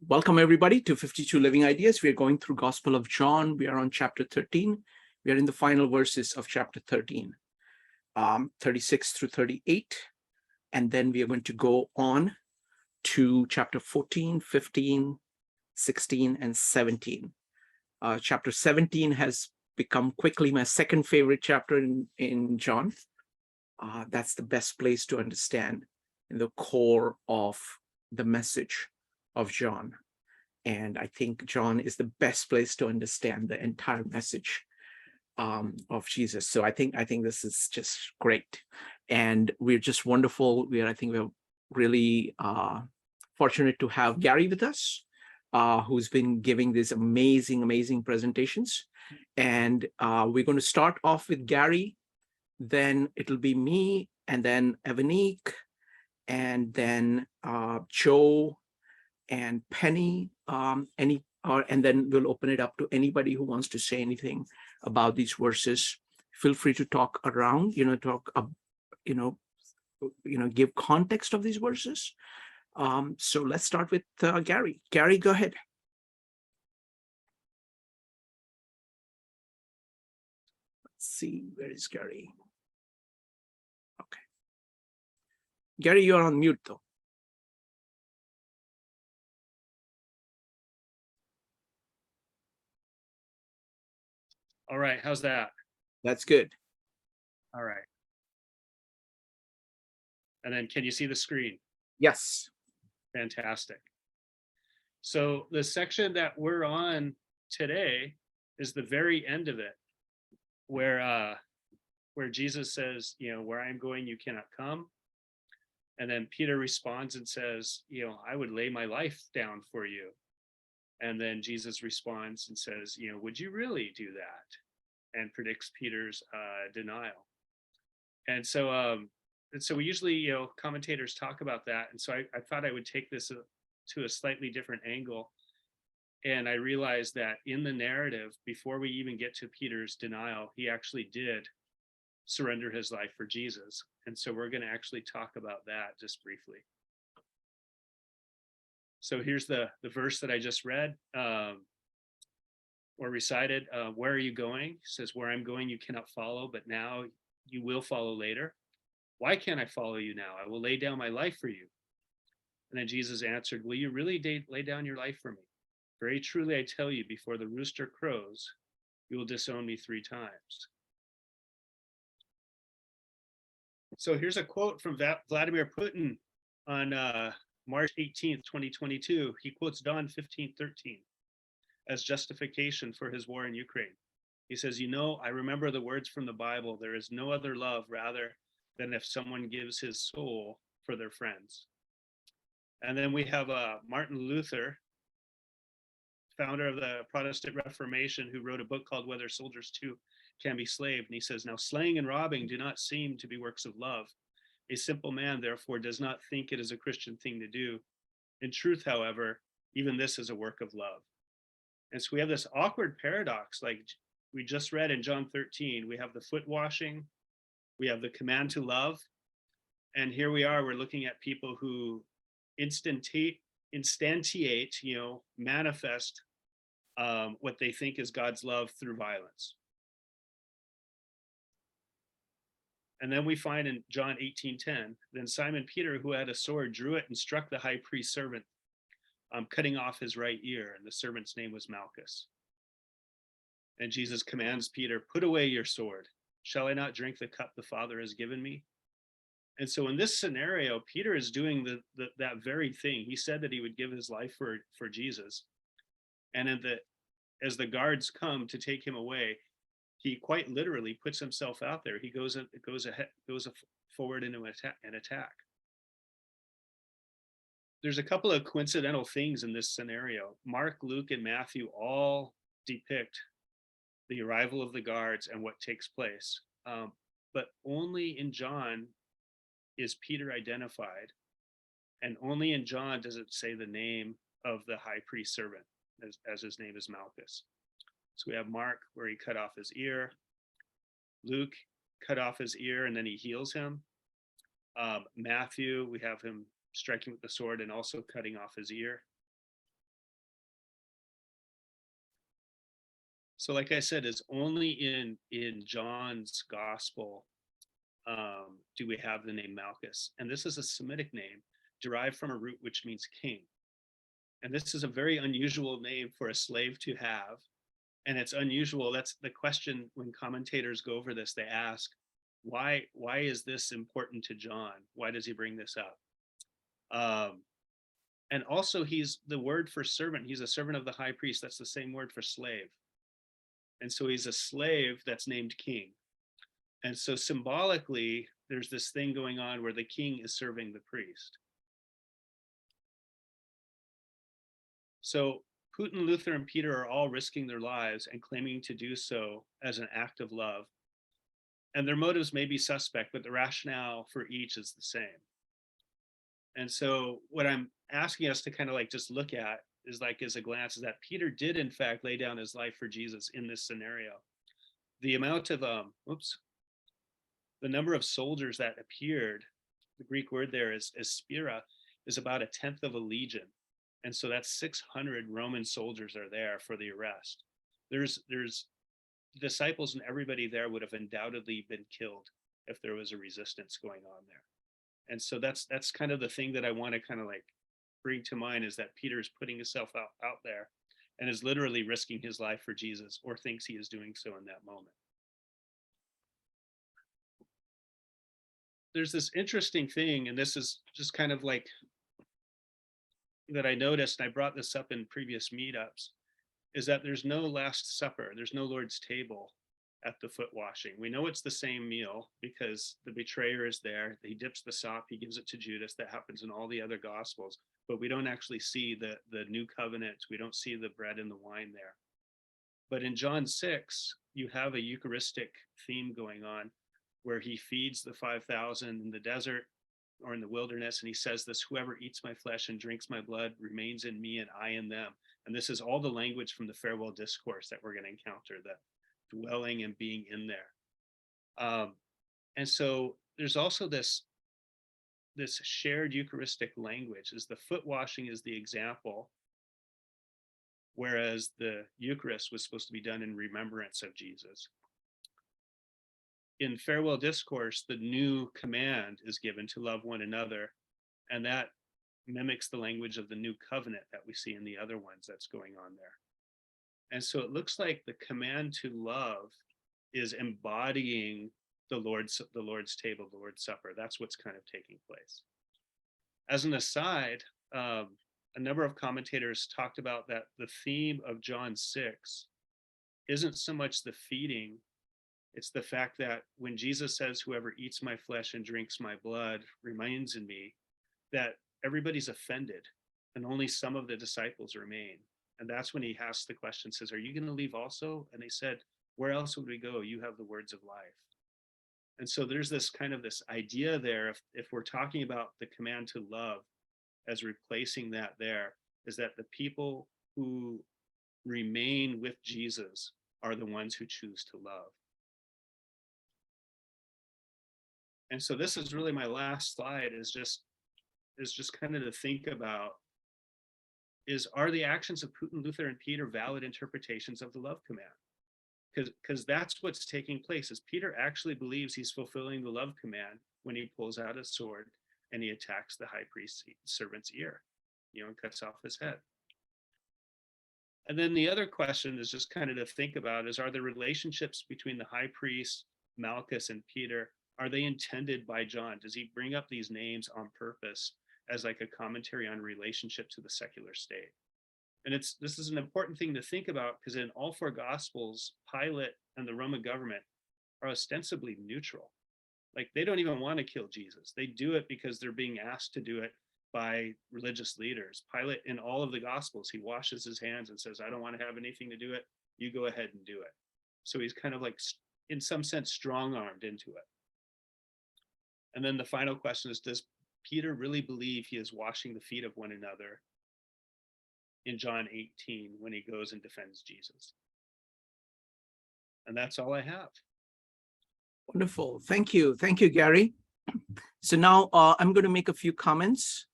Welcome everybody to 52 Living Ideas. We are going through Gospel of John. We are on chapter 13. We are in the final verses of chapter 13, 36 through 38. And then we are going to go on to chapter 14, 15, 16, and 17. Chapter 17 has become quickly my second favorite chapter in John. That's the best place to understand the core of the message of John. And I think John is the best place to understand the entire message of Jesus. So I think this is just great. And we're just wonderful. I think we're really fortunate to have Gary with us, who's been giving these amazing presentations. And we're going to start off with Gary, then it'll be me, and then Evanique, and then Joe and Penny, and then we'll open it up to anybody who wants to say anything about these verses. Feel free to talk around, give context of these verses. So let's start with Gary. Gary, go ahead. Let's see, where is Gary? Okay. Gary, you're on mute though. All right, how's that? That's good. All right. And then can you see the screen? Yes. Fantastic. So the section that we're on today is the very end of it, where Jesus says, where I'm going, you cannot come. And then Peter responds and says, I would lay my life down for you. And then Jesus responds and says, would you really do that? And predicts Peter's denial. And so we usually, commentators talk about that. And so I thought I would take this to a slightly different angle. And I realized that in the narrative, before we even get to Peter's denial, he actually did surrender his life for Jesus. And so we're going to actually talk about that just briefly. So here's the verse that I just read or recited. Where are you going? It says, where I'm going, you cannot follow, but now you will follow later. Why can't I follow you now? I will lay down my life for you. And then Jesus answered, will you really lay down your life for me? Very truly, I tell you, before the rooster crows, you will disown me 3 times. So here's a quote from Vladimir Putin on March 18th, 2022. He quotes John 15:13 as justification for his war in Ukraine. He says, I remember the words from the Bible, there is no other love rather than if someone gives his soul for their friends. And then we have Martin Luther, founder of the Protestant Reformation, who wrote a book called Whether Soldiers Too Can Be Slaved. And he says, now slaying and robbing do not seem to be works of love. A simple man, therefore, does not think it is a Christian thing to do. In truth, however, even this is a work of love. And so we have this awkward paradox, like we just read in John 13. We have the foot washing, we have the command to love, and here we are, we're looking at people who instantiate, manifest what they think is God's love through violence. And then we find in John 18:10, then Simon Peter, who had a sword, drew it and struck the high priest's servant, cutting off his right ear, and the servant's name was Malchus. And Jesus commands Peter, put away your sword. Shall I not drink the cup the Father has given me? And so in this scenario, Peter is doing that very thing. He said that he would give his life for Jesus. And as the guards come to take him away, he quite literally puts himself out there. He goes forward into an attack. There's a couple of coincidental things in this scenario. Mark, Luke, and Matthew all depict the arrival of the guards and what takes place. But only in John is Peter identified, and only in John does it say the name of the high priest servant, as his name is Malchus. So we have Mark, where he cut off his ear. Luke cut off his ear and then he heals him. Matthew, we have him striking with the sword and also cutting off his ear. So like I said, it's only in John's gospel do we have the name Malchus. And this is a Semitic name derived from a root which means king. And this is a very unusual name for a slave to have. And it's unusual. That's the question when commentators go over this, they ask, why is this important to John? Why does he bring this up? And also he's the word for servant. He's a servant of the high priest. That's the same word for slave. And so he's a slave that's named king. And so symbolically, there's this thing going on where the king is serving the priest. So Putin, Luther, and Peter are all risking their lives and claiming to do so as an act of love. And their motives may be suspect, but the rationale for each is the same. And so what I'm asking us to kind of like just look at is like as a glance is that Peter did in fact lay down his life for Jesus in this scenario. The amount of, the number of soldiers that appeared, the Greek word there is spira, is about 1/10 of a legion. And so that's 600 Roman soldiers are there for the arrest. There's disciples and everybody there would have undoubtedly been killed if there was a resistance going on there. And so that's kind of the thing that I want to kind of like bring to mind is that Peter's putting himself out there and is literally risking his life for Jesus or thinks he is doing so in that moment. There's this interesting thing, and this is just kind of like that I noticed, and I brought this up in previous meetups, is that there's no Last Supper, there's no Lord's table at the foot washing. We know it's the same meal because the betrayer is there, he dips the sop, he gives it to Judas. That happens in all the other gospels, but we don't actually see the new covenant, we don't see the bread and the wine there. But in John 6, you have a Eucharistic theme going on where he feeds the 5,000 in the desert or in the wilderness, and he says this, whoever eats my flesh and drinks my blood remains in me and I in them. And this is all the language from the farewell discourse that we're going to encounter, the dwelling and being in there. And so there's also this shared Eucharistic language. As the foot washing is the example, whereas the Eucharist was supposed to be done in remembrance of Jesus. In farewell discourse, the new command is given to love one another, and that mimics the language of the new covenant that we see in the other ones that's going on there. And so it looks like the command to love is embodying the Lord's table, the Lord's Supper. That's what's kind of taking place. As an aside, a number of commentators talked about that the theme of John 6 isn't so much the feeding, it's the fact that when Jesus says, whoever eats my flesh and drinks my blood remains in me, that everybody's offended and only some of the disciples remain. And that's when he asks the question, says, are you going to leave also? And they said, where else would we go? You have the words of life. And so there's this kind of this idea there, if we're talking about the command to love as replacing that there, is that the people who remain with Jesus are the ones who choose to love. And so this is really my last slide, is just kind of to think about are the actions of Putin, Luther, and Peter valid interpretations of the love command? Because that's what's taking place, is Peter actually believes he's fulfilling the love command when he pulls out a sword and he attacks the high priest's servant's ear, and cuts off his head. And then the other question is just kind of to think about is, are the relationships between the high priest, Malchus, and Peter, are they intended by John? Does he bring up these names on purpose as like a commentary on relationship to the secular state? And this is an important thing to think about, because in all four gospels, Pilate and the Roman government are ostensibly neutral. Like, they don't even want to kill Jesus. They do it because they're being asked to do it by religious leaders. Pilate, in all of the gospels, he washes his hands and says, I don't want to have anything to do it. You go ahead and do it. So he's kind of like, in some sense, strong-armed into it. And then the final question is, does Peter really believe he is washing the feet of one another in John 18 when he goes and defends Jesus? And that's all I have. Wonderful. Thank you. Thank you, Gary. So now I'm going to make a few comments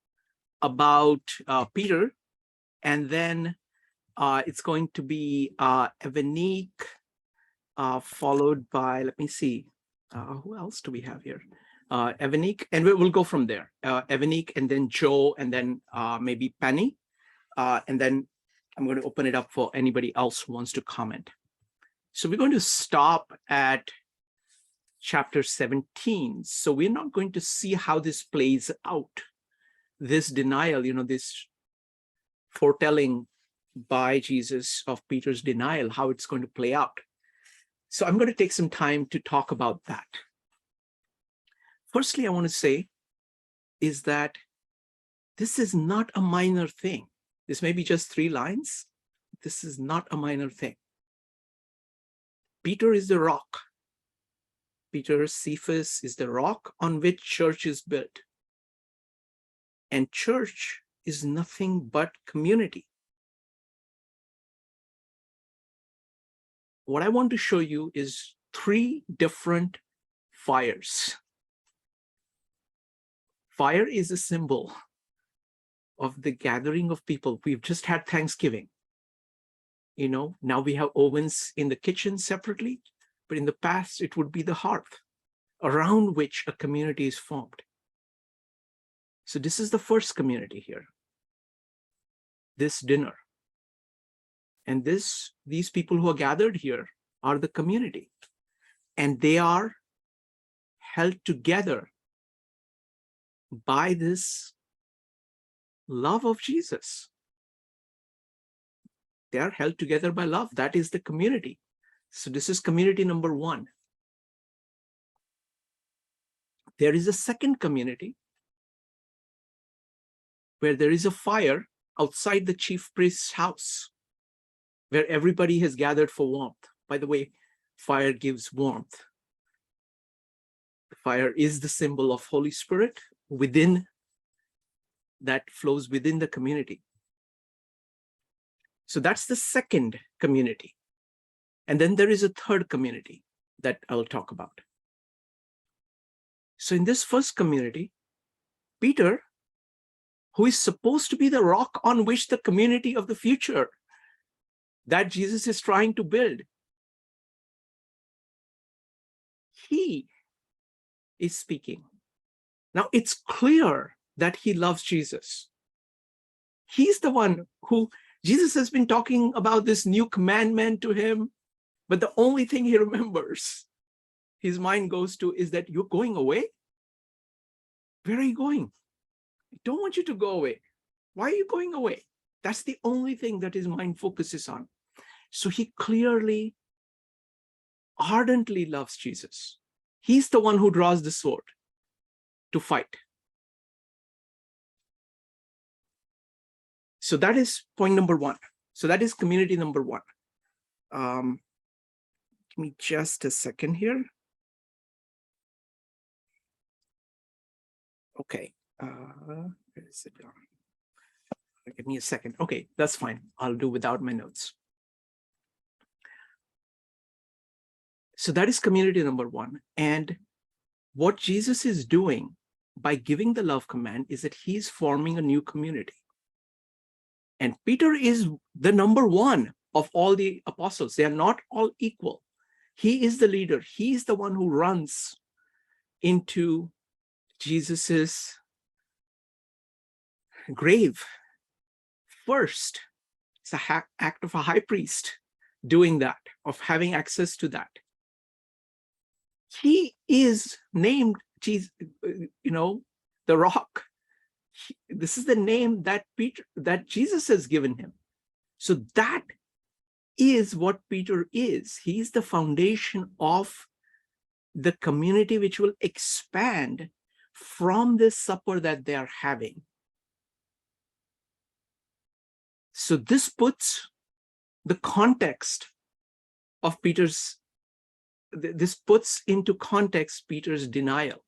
about Peter, and then It's going to be Evanique, followed by, let me see, who else do we have here? Evanique, and we'll go from there. Evanique, and then Joe, and then maybe Penny. And then I'm going to open it up for anybody else who wants to comment. So we're going to stop at chapter 17. So we're not going to see how this plays out. This denial, this foretelling by Jesus of Peter's denial, how it's going to play out. So I'm going to take some time to talk about that. Firstly, I want to say is that this is not a minor thing. This may be just 3 lines. This is not a minor thing. Peter is the rock. Peter, Cephas, is the rock on which church is built. And church is nothing but community. What I want to show you is 3 different fires. Fire is a symbol of the gathering of people. We've just had Thanksgiving. Now we have ovens in the kitchen separately, but in the past it would be the hearth around which a community is formed. So this is the first community here, this dinner. And these people who are gathered here are the community, and they are held together by this love of Jesus. They are held together by love. That is the community. So this is community number 1. There is a second community where there is a fire outside the chief priest's house, where everybody has gathered for warmth. By the way, fire gives warmth. Fire is the symbol of Holy Spirit that flows within the community. So that's the second community. And then there is a third community that I'll talk about. So in this first community, Peter, who is supposed to be the rock on which the community of the future that Jesus is trying to build, he is speaking. Now it's clear that he loves Jesus. He's the one who, Jesus has been talking about this new commandment to him, but the only thing he remembers, his mind goes to, is that you're going away? Where are you going? I don't want you to go away. Why are you going away? That's the only thing that his mind focuses on. So he clearly, ardently loves Jesus. He's the one who draws the sword to fight. So that is point number 1. So that is community number 1. Give me just a second here. Okay. Where is it? Give me a second. Okay, that's fine. I'll do without my notes. So that is community number 1. And what Jesus is doing by giving the love command is that he's forming a new community. And Peter is the number 1 of all the apostles. They are not all equal. He is the leader. He's the one who runs into Jesus's grave first. It's an act of a high priest doing that, of having access to that. He is named Jesus, the rock. This is the name that Jesus has given him. So that is what Peter is. He's the foundation of the community which will expand from this supper that they are having. So this puts the context of this puts into context Peter's denial.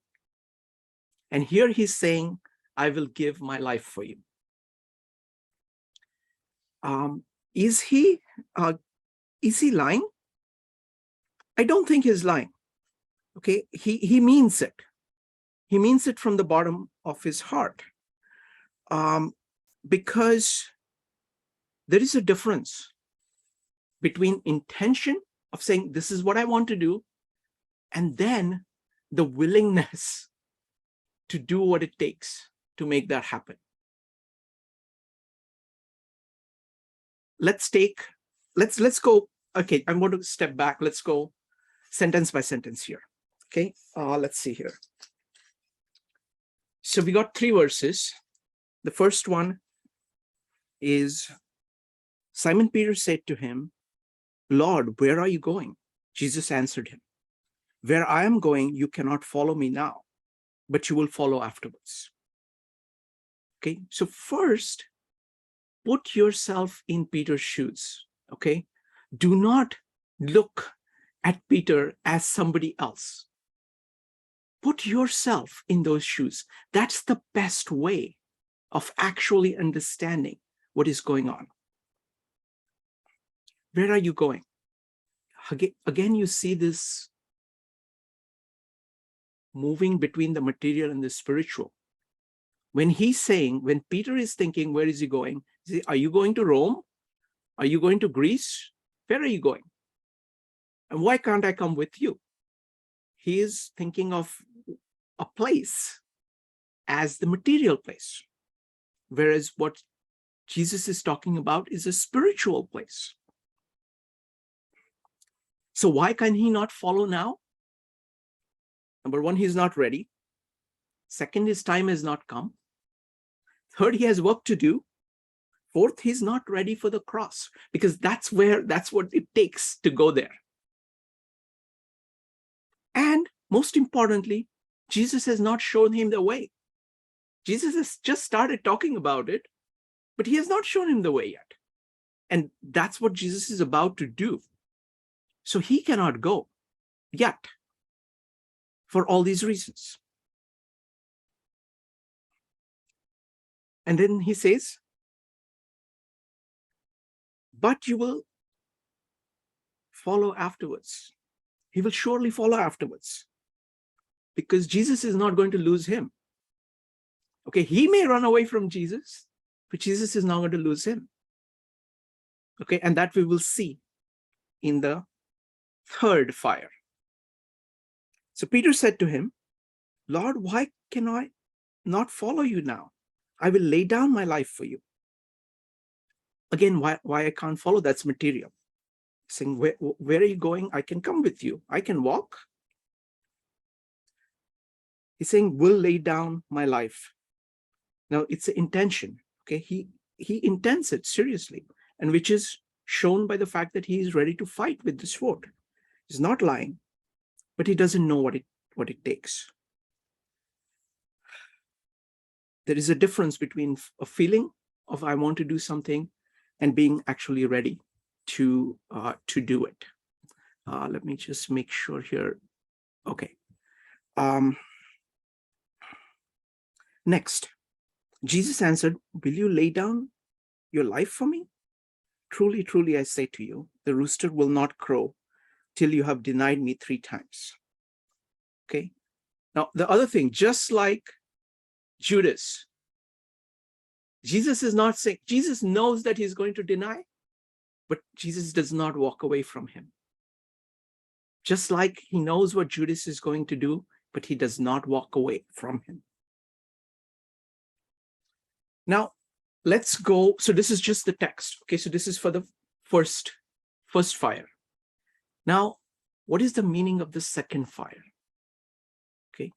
And here he's saying, I will give my life for you. Is he lying? I don't think he's lying. Okay, he means it. He means it from the bottom of his heart. Because there is a difference between intention of saying, this is what I want to do, and then the willingness to do what it takes to make that happen. Let's go. Okay, I'm going to step back. Let's go sentence by sentence here. Okay, let's see here. So we got 3 verses. The first one is, Simon Peter said to him, Lord, where are you going? Jesus answered him, where I am going, you cannot follow me now, but you will follow afterwards. Okay, so first, put yourself in Peter's shoes. Okay, do not look at Peter as somebody else. Put yourself in those shoes. That's the best way of actually understanding what is going on. Where are you going? Again, you see this moving between the material and the spiritual. When Peter is thinking, where is he going? Are you going to Rome? Are you going to Greece? Where are you going? And why can't I come with you? He is thinking of a place as the material place, whereas what Jesus is talking about is a spiritual place. So why can he not follow now? Number one, he's not ready. Second, his time has not come. Third, he has work to do. Fourth, he's not ready for the cross, because that's what it takes to go there. And most importantly, Jesus has not shown him the way. Jesus has just started talking about it, but he has not shown him the way yet. And that's what Jesus is about to do. So he cannot go yet for all these reasons. And then he says, but you will follow afterwards. He will surely follow afterwards, because Jesus is not going to lose him. Okay, he may run away from Jesus, but Jesus is not going to lose him. Okay, and that we will see in the third fire. So Peter said to him, Lord, why can I not follow you now? I will lay down my life for you. Again, why I can't follow? That's material. Saying, where are you going? I can come with you. I can walk. He's saying, will lay down my life. Now, it's an intention. Okay, he intends it seriously, and which is shown by the fact that he is ready to fight with the sword. He's not lying, but he doesn't know what it takes. There is a difference between a feeling of I want to do something and being actually ready to do it. Let me just make sure here. Okay. Next, Jesus answered, will you lay down your life for me? Truly, truly, I say to you, the rooster will not crow till you have denied me 3 times. Okay. Now, the other thing, just like Judas, Jesus is not saying, Jesus knows that he's going to deny, but Jesus does not walk away from him. Just like he knows what Judas is going to do, but he does not walk away from him. Now, let's go. So this is just the text. Okay, so this is for the first fire. Now, what is the meaning of the second fire? Okay,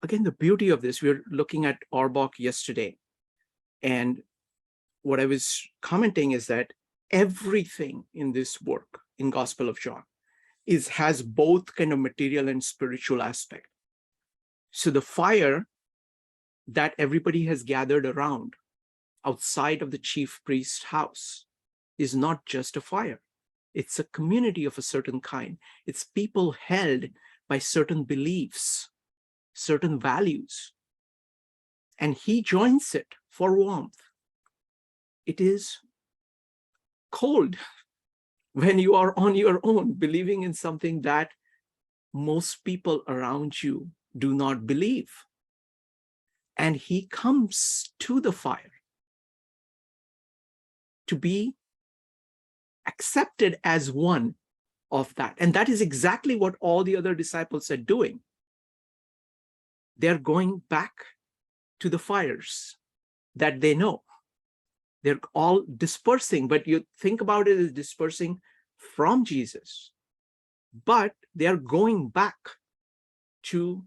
again, the beauty of this, we were looking at Orbach yesterday, and what I was commenting is that everything in this work in Gospel of John has both kind of material and spiritual aspect. So the fire that everybody has gathered around outside of the chief priest's house is not just a fire. It's a community of a certain kind. It's people held by certain beliefs, certain values. And he joins it for warmth. It is cold when you are on your own, believing in something that most people around you do not believe. And he comes to the fire to be accepted as one of that. And that is exactly what all the other disciples are doing. They're going back to the fires that they know. They're all dispersing, but you think about it as dispersing from Jesus. But they are going back to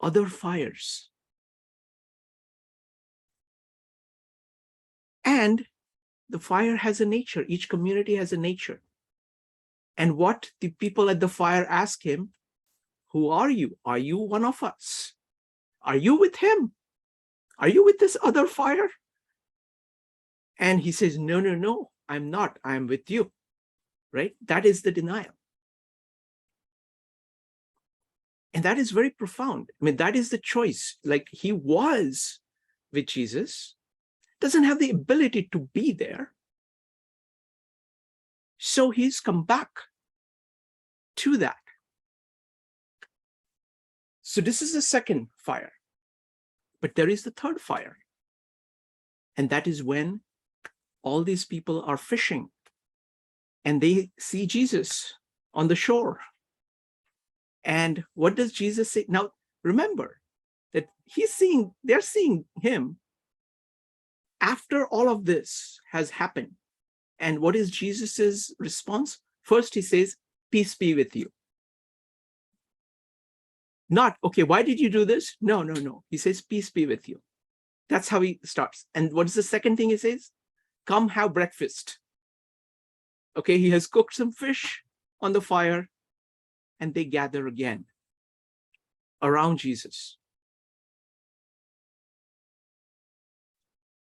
other fires. And the fire has a nature. Each community has a nature. And what the people at the fire ask him, who are you? Are you one of us? Are you with him? Are you with this other fire? And he says, no, no, no, I'm not. I'm with you, right? That is the denial. And that is very profound. I mean, that is the choice. Like, he was with Jesus, doesn't have the ability to be there. So he's come back to that. So this is the second fire. But there is the third fire. And that is when all these people are fishing and they see Jesus on the shore. And what does Jesus say? Now, remember that they're seeing him after all of this has happened. And what is Jesus's response? First, he says, peace be with you. Not, okay, why did you do this? No, no, no. He says, peace be with you. That's how he starts. And what is the second thing he says? Come have breakfast. Okay, he has cooked some fish on the fire and they gather again around Jesus.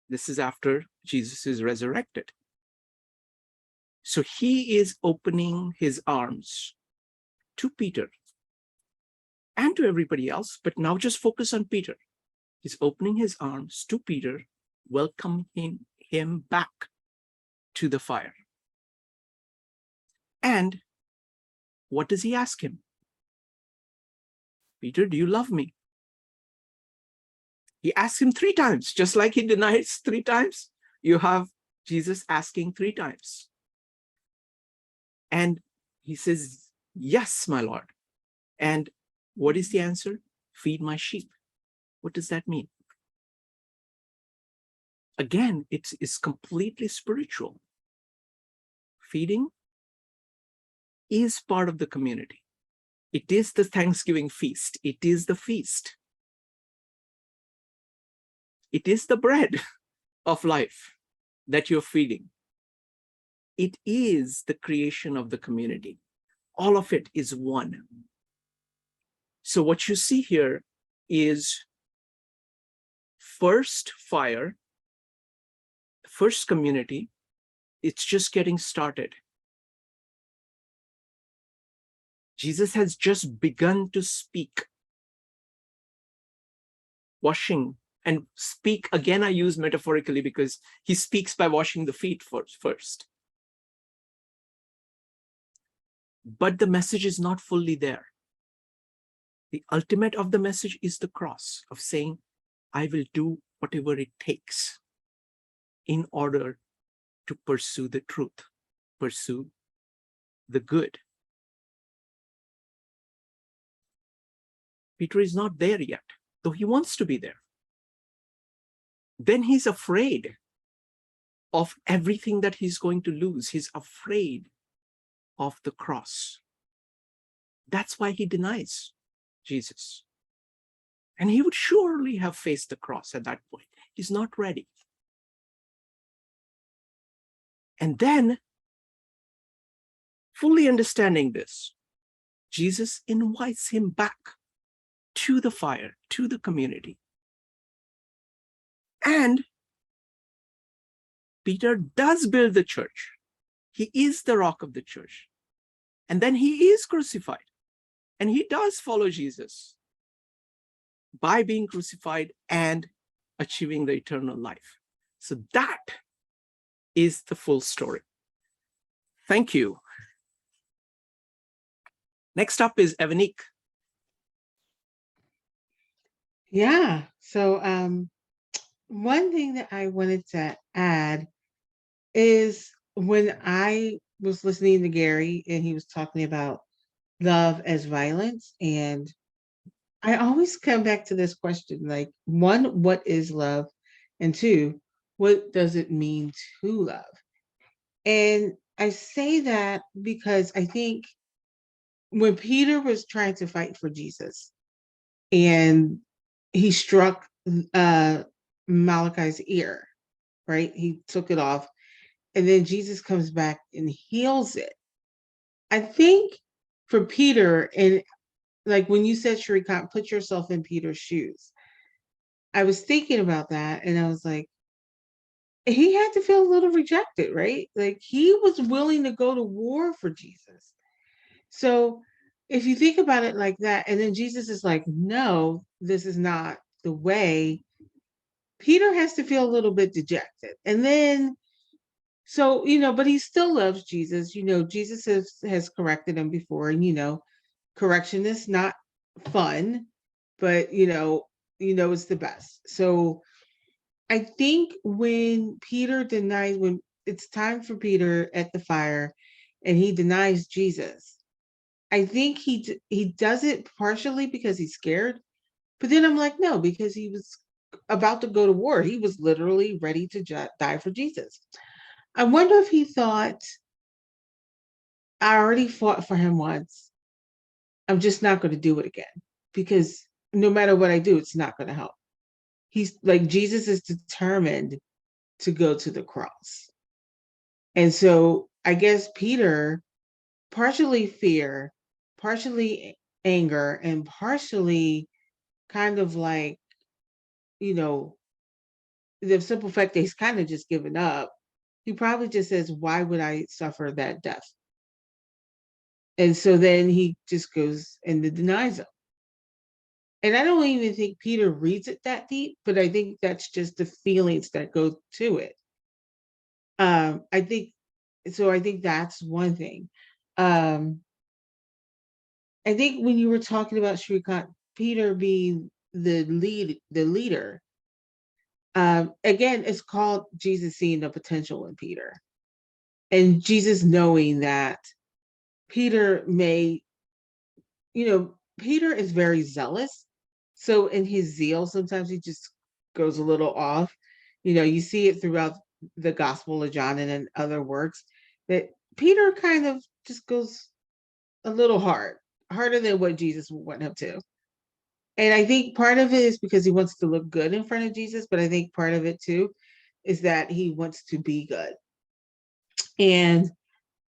This is after Jesus is resurrected. So he is opening his arms to Peter and to everybody else, but now just focus on Peter. He's opening his arms to Peter, welcoming him back to the fire. And what does he ask him? Peter, do you love me? He asks him 3 times, just like he denies 3 times. You have Jesus asking 3 times. And he says, yes, my Lord. And what is the answer? Feed my sheep. What does that mean? Again, it is completely spiritual. Feeding is part of the community. It is the Thanksgiving feast. It is the feast. It is the bread of life that you're feeding. It is the creation of the community. All of it is one. So what you see here is first fire, first community. It's just getting started. Jesus has just begun to speak. Washing, and speak, again, I use metaphorically because he speaks by washing the feet first. But the message is not fully there. The ultimate of the message is the cross of saying, I will do whatever it takes in order to pursue the truth, pursue the good. Peter is not there yet, though he wants to be there. Then he's afraid of everything that he's going to lose. He's afraid of the cross. That's why he denies Jesus. And he would surely have faced the cross at that point. He's not ready. And then, fully understanding this, Jesus invites him back to the fire, to the community. And Peter does build the church. He is the rock of the church. And then he is crucified. And he does follow Jesus by being crucified and achieving the eternal life. So that is the full story. Thank you. Next up is Evanique. Yeah. So one thing that I wanted to add is when I was listening to Gary and he was talking about love as violence. And I always come back to this question, like, one, what is love? And two, what does it mean to love? And I say that because I think when Peter was trying to fight for Jesus and he struck Malachi's ear, right? He took it off, and then Jesus comes back and heals it. I think for Peter, and like when you said, Shrikant, put yourself in Peter's shoes, I was thinking about that and I was like, he had to feel a little rejected, right? Like he was willing to go to war for Jesus. So if you think about it like that, and then Jesus is like, no, this is not the way, Peter has to feel a little bit dejected. And then, so, but he still loves Jesus. Jesus has corrected him before, and, correction is not fun, but, it's the best. So I think when it's time for Peter at the fire and he denies Jesus, I think he does it partially because he's scared, but then I'm like, no, because he was about to go to war. He was literally ready to die for Jesus. I wonder if he thought, I already fought for him once. I'm just not going to do it again because no matter what I do, it's not going to help. He's like, Jesus is determined to go to the cross. And so I guess Peter, partially fear, partially anger, and partially kind of like, the simple fact that he's kind of just given up, he probably just says, why would I suffer that death? And so then he just goes and denies him. And I don't even think Peter reads it that deep, but I think that's just the feelings that go to it. I think that's one thing. I think when you were talking about Shrikant, Peter being the leader, again, it's called Jesus seeing the potential in Peter. And Jesus knowing that Peter Peter is very zealous. So in his zeal, sometimes he just goes a little off. You see it throughout the Gospel of John and in other works that Peter kind of just goes a little harder than what Jesus would want him to. And I think part of it is because he wants to look good in front of Jesus, but I think part of it too is that he wants to be good. And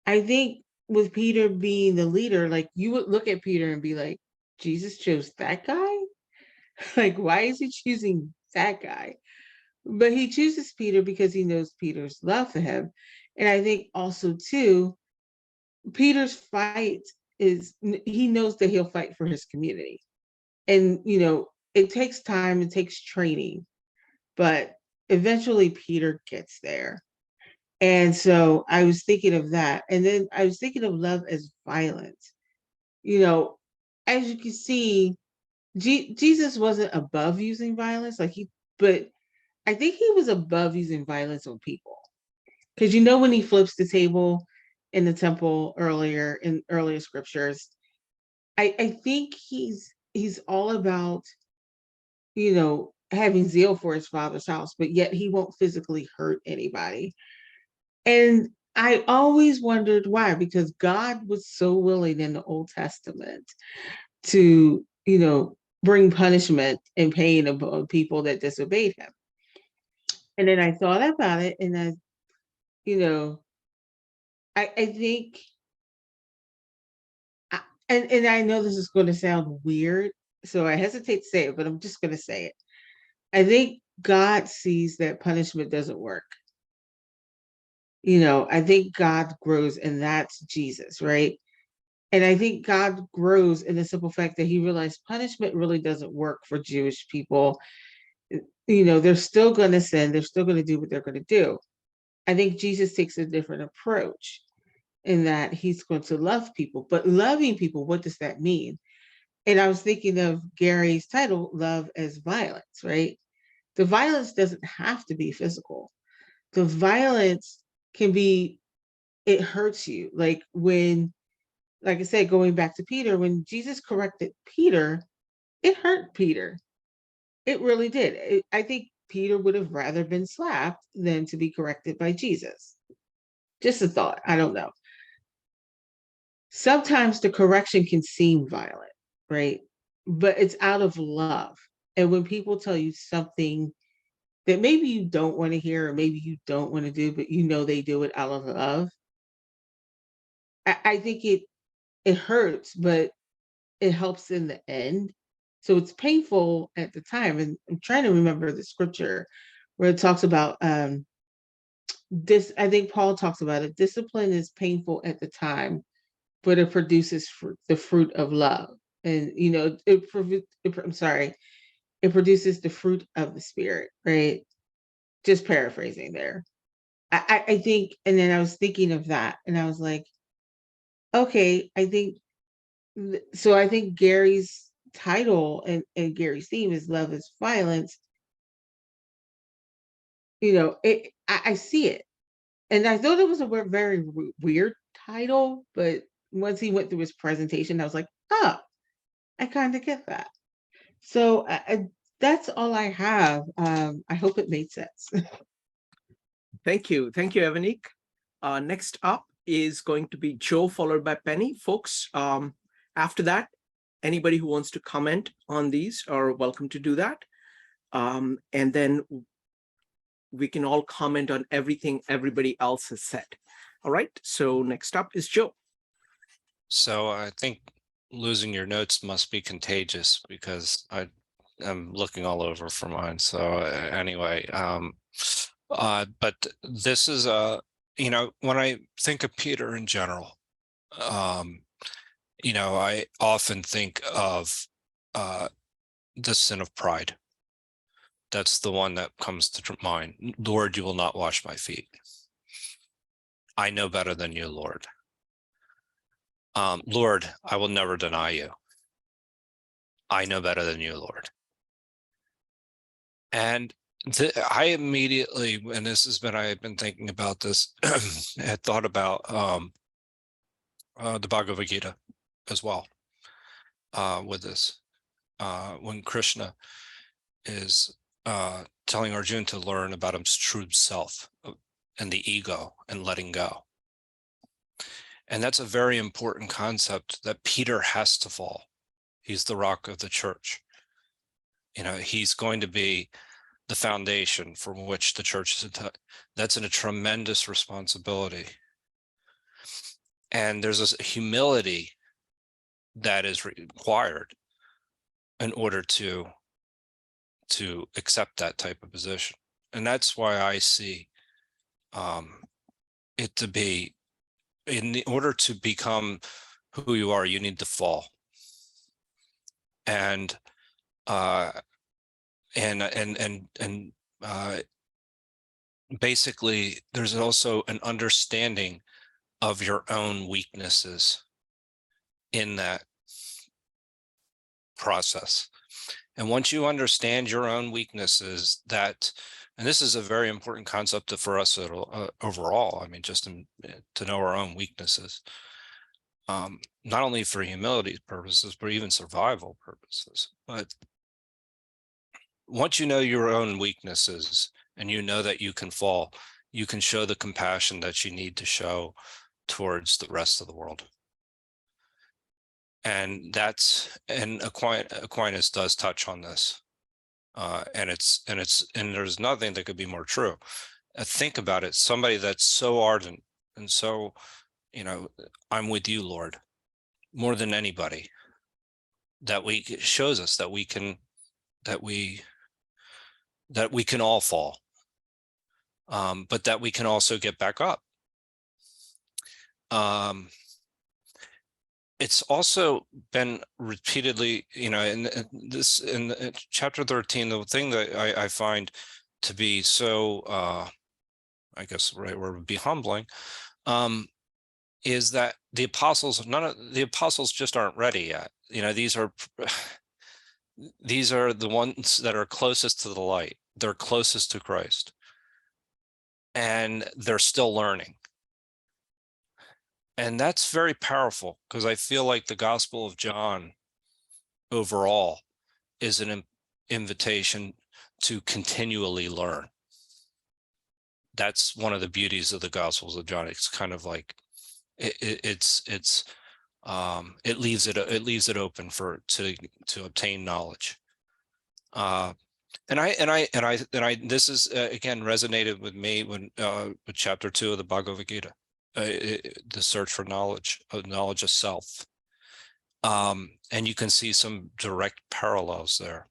I think with Peter being the leader, like you would look at Peter and be like, Jesus chose that guy? Like, why is he choosing that guy? But he chooses Peter because he knows Peter's love for him. And I think also too, Peter's fight is, he knows that he'll fight for his community. And, it takes time, it takes training, but eventually Peter gets there. And so I was thinking of that. And then I was thinking of love as violence. As you can see, Jesus wasn't above using violence, but I think he was above using violence on people. Because when he flips the table in the temple in earlier scriptures, I think he's all about, having zeal for his father's house, but yet he won't physically hurt anybody. And I always wondered why, because God was so willing in the Old Testament to, bring punishment and pain upon people that disobeyed him. And then I thought about it, and I think, and I know this is going to sound weird, so I hesitate to say it, but I'm just going to say it. I think God sees that punishment doesn't work. I think God grows, and that's Jesus, right? And I think God grows in the simple fact that he realized punishment really doesn't work for Jewish people. They're still going to sin. They're still going to do what they're going to do. I think Jesus takes a different approach in that he's going to love people. But loving people, what does that mean? And I was thinking of Gary's title, Love as Violence, right? The violence doesn't have to be physical. The violence it hurts you. Like I said, going back to Peter, when Jesus corrected Peter, it hurt Peter. It really did. I think Peter would have rather been slapped than to be corrected by Jesus. Just a thought. I don't know. Sometimes the correction can seem violent, right? But it's out of love. And when people tell you something that maybe you don't want to hear, or maybe you don't want to do, but they do it out of love, I think it hurts, but it helps in the end. So it's painful at the time. And I'm trying to remember the scripture where it talks about this. I think Paul talks about it. Discipline is painful at the time, but it produces the fruit of love. And it produces the fruit of the spirit, right? Just paraphrasing there. I think, and then I was thinking of that, and I was like, okay, I think Gary's title and Gary's theme is Love is Violence. I see it. And I thought it was a very weird title, but once he went through his presentation, I was like, oh, I kind of get that. So that's all I have. I hope it made sense. Thank you, Evanique. Next up is going to be Joe, followed by Penny. Folks, after that, anybody who wants to comment on these are welcome to do that. And then we can all comment on everything everybody else has said. All right, so next up is Joe. So I think losing your notes must be contagious, because I'm looking all over for mine. So anyway, but this is when I think of Peter in general, I often think of the sin of pride. That's the one that comes to mind. Lord, you will not wash my feet. I know better than you, Lord. Lord, I will never deny you. I know better than you, Lord. And I immediately, and I've been thinking about this, had thought about the Bhagavad Gita as well with this. When Krishna is telling Arjuna to learn about his true self and the ego and letting go. And that's a very important concept that Peter has to fall. He's the rock of the church. He's going to be the foundation from which the church is. That's a tremendous responsibility. And there's a humility that is required in order to accept that type of position. And that's why I see it to be, in order to become who you are, you need to fall. And basically, there's also an understanding of your own weaknesses in that process. And once you understand your own weaknesses, and this is a very important concept for us overall, I mean, just to know our own weaknesses, not only for humility purposes, but even survival purposes. But once you know your own weaknesses and you know that you can fall, you can show the compassion that you need to show towards the rest of the world. And Aquinas does touch on this, and there's nothing that could be more true. Think about it: somebody that's so ardent and so, I'm with you, Lord, more than anybody. It shows us that we can all fall, but that we can also get back up. It's also been repeatedly, in chapter 13, the thing that I find to be so, I guess the right word would be humbling, is that none of the apostles just aren't ready yet. These are the ones that are closest to the light. They're closest to Christ. and they're still learning. And that's very powerful, because I feel like the Gospel of John overall is an invitation to continually learn. That's one of the beauties of the Gospels of John. It's kind of like it leaves it open to obtain knowledge. And this is again resonated with me when with chapter 2 of the Bhagavad Gita, the search for knowledge of self. And you can see some direct parallels there.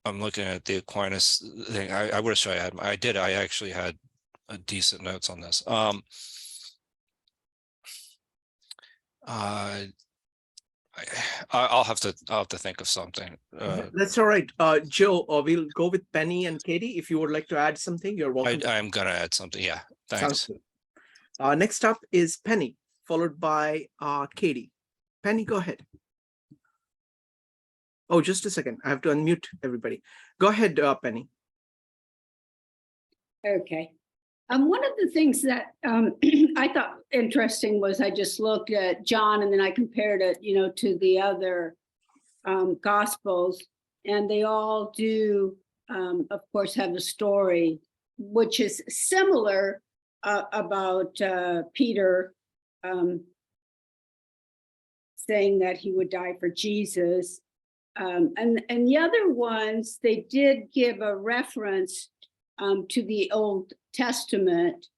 I'm looking at the Aquinas thing. I wish I had. I did. I actually had decent notes on this. I'll have to think of something. That's all right. Joe, we'll go with Penny and Katie. If you would like to add something, you're welcome. I'm gonna add something. Yeah, thanks. Sounds good. Next up is Penny, followed by Katie. Penny, go ahead. Oh, just a second. I have to unmute everybody. Go ahead, Penny. Okay. One of the things that I thought interesting was I just looked at John and then I compared it, to the other Gospels, and they all do, of course, have a story which is similar about Peter saying that he would die for Jesus. And the other ones, they did give a reference to the Old Testament,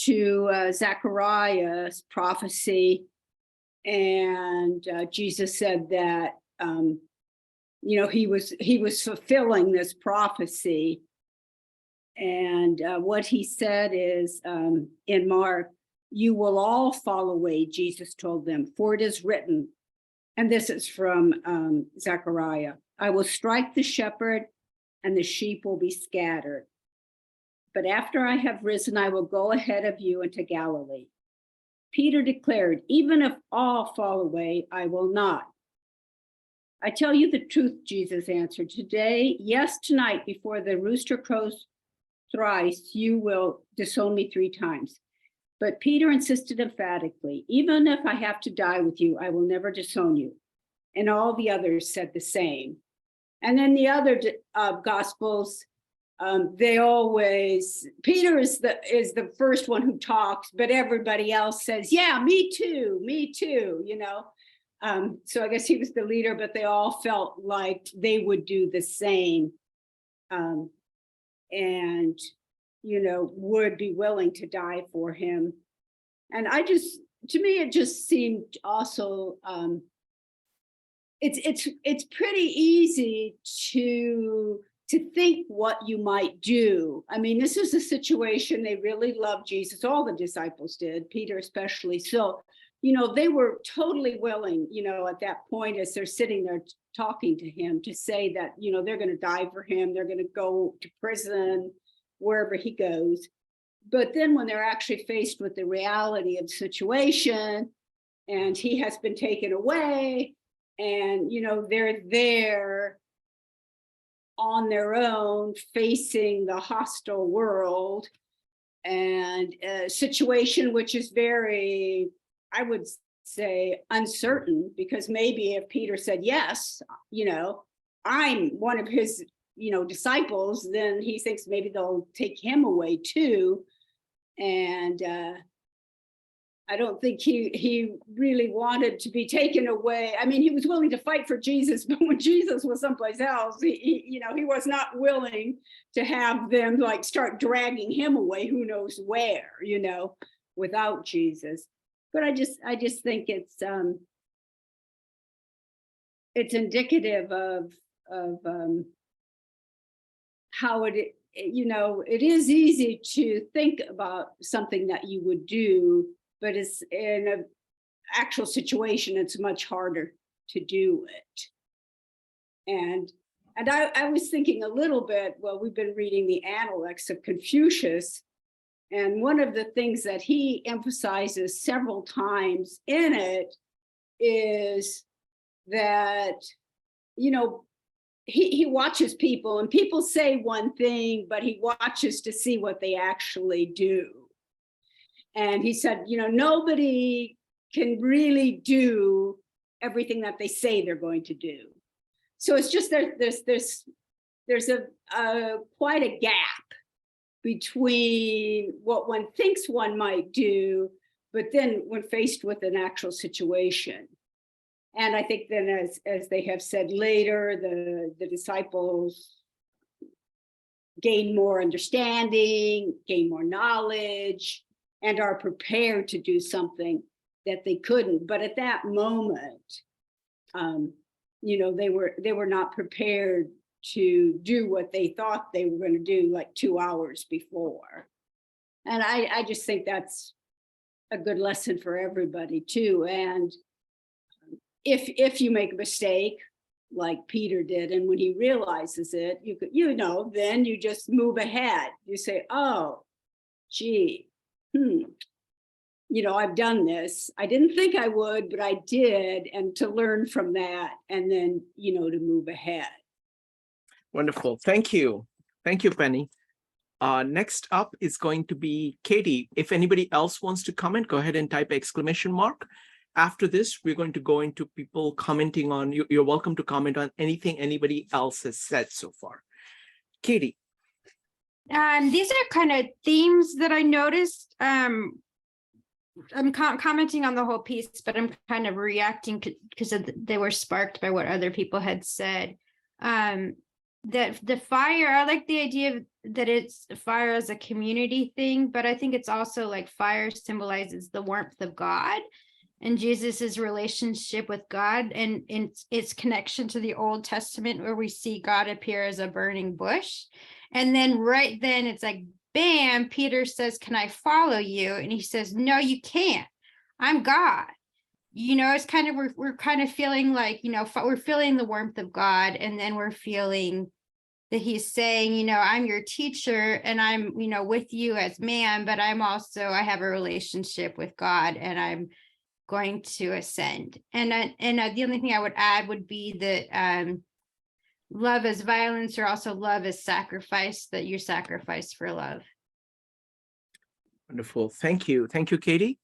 to Zechariah's prophecy, and Jesus said that he was fulfilling this prophecy, and what he said is in Mark, "You will all fall away," Jesus told them, "for it is written," and this is from Zechariah, "I will strike the shepherd, and the sheep will be scattered. But after I have risen, I will go ahead of you into Galilee." Peter declared, "Even if all fall away, I will not." "I tell you the truth," Jesus answered, "today, yes, tonight, before the rooster crows thrice, you will disown me 3 times. But Peter insisted emphatically, "Even if I have to die with you, I will never disown you." And all the others said the same. And then the other Gospels, they always, Peter is the first one who talks, but everybody else says, "Yeah, me too, so I guess he was the leader, but they all felt like they would do the same, and would be willing to die for him. And to me, it just seemed also, it's pretty easy to think what you might do. I mean, this is a situation, they really loved Jesus. All the disciples did, Peter especially. So, they were totally willing, at that point, as they're sitting there talking to him, to say that, they're going to die for him. They're going to go to prison, wherever he goes. But then when they're actually faced with the reality of the situation, and he has been taken away, and, they're there on their own, facing the hostile world, and a situation which is very, I would say, uncertain, because maybe if Peter said, "Yes, I'm one of his, disciples," then he thinks maybe they'll take him away too. And I don't think he really wanted to be taken away. I mean, he was willing to fight for Jesus, but when Jesus was someplace else, he was not willing to have them start dragging him away, who knows where, without Jesus. But I just think it's indicative of how it is easy to think about something that you would do, but it's in an actual situation, it's much harder to do it. And I was thinking a little bit, well, we've been reading the Analects of Confucius, and one of the things that he emphasizes several times in it is that, he watches people, and people say one thing, but he watches to see what they actually do. And he said, nobody can really do everything that they say they're going to do. So it's just there's a quite a gap between what one thinks one might do, but then when faced with an actual situation. And I think then, as they have said later, the disciples gain more understanding, gain more knowledge, and are prepared to do something that they couldn't. But at that moment, they were not prepared to do what they thought they were going to do like 2 hours before. And I just think that's a good lesson for everybody too. And if you make a mistake like Peter did, and when he realizes it, then you just move ahead. You say, oh, gee, I've done this. I didn't think I would, but I did. And to learn from that, and then, to move ahead. Wonderful. Thank you. Thank you, Penny. Next up is going to be Katie. If anybody else wants to comment, go ahead and type exclamation mark. After this, we're going to go into people commenting on, you're welcome to comment on anything anybody else has said so far. Katie. These are kind of themes that I noticed. I'm commenting on the whole piece, but I'm kind of reacting because they were sparked by what other people had said. That the fire, I like the idea that it's fire as a community thing, but I think it's also like fire symbolizes the warmth of God and Jesus's relationship with God, and its connection to the Old Testament, where we see God appear as a burning bush. And then right then it's like, bam, Peter says, can I follow you? And he says, no, you can't. I'm God. It's kind of, we're kind of feeling like, we're feeling the warmth of God. And then we're feeling that he's saying, I'm your teacher and I'm, with you as man, but I have a relationship with God and I'm going to ascend. And the only thing I would add would be that love is violence, or also love is sacrifice, that you sacrifice for love. Wonderful. Thank you. Thank you, Katie.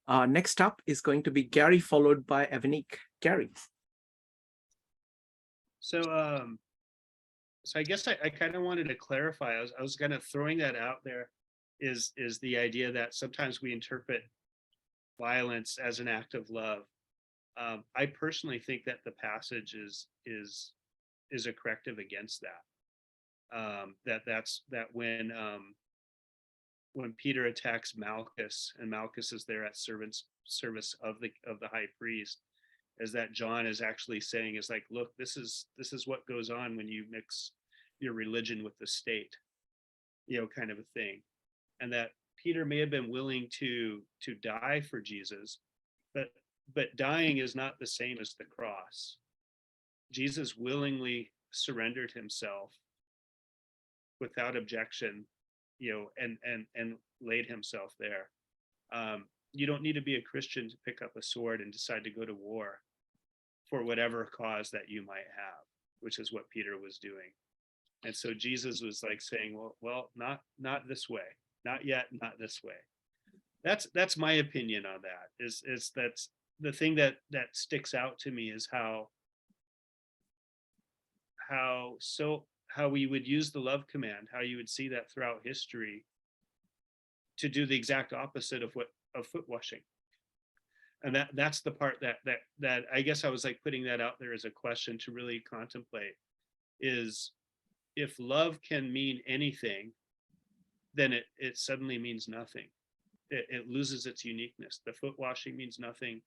Next up is going to be Gary, followed by Evanique. Gary. So I guess I kind of wanted to clarify. I was kind of throwing that out there, is the idea that sometimes we interpret violence as an act of love. I personally think that the passage is a corrective against that. That when Peter attacks Malchus, and Malchus is there at service of the high priest, is that John is actually saying, is like, look, this is what goes on when you mix your religion with the state, kind of a thing. And that Peter may have been willing to die for Jesus, but dying is not the same as the cross. Jesus willingly surrendered himself without objection, and laid himself there. You don't need to be a Christian to pick up a sword and decide to go to war for whatever cause that you might have, which is what Peter was doing. And so Jesus was like saying, well, not this way, not yet, not this way. That's my opinion on that. Is that's the thing that sticks out to me, is how we would use the love command, how you would see that throughout history, to do the exact opposite of foot washing. And that's the part that I guess I was like putting that out there as a question to really contemplate, is if love can mean anything, then it suddenly means nothing. It loses its uniqueness. The foot washing means nothing.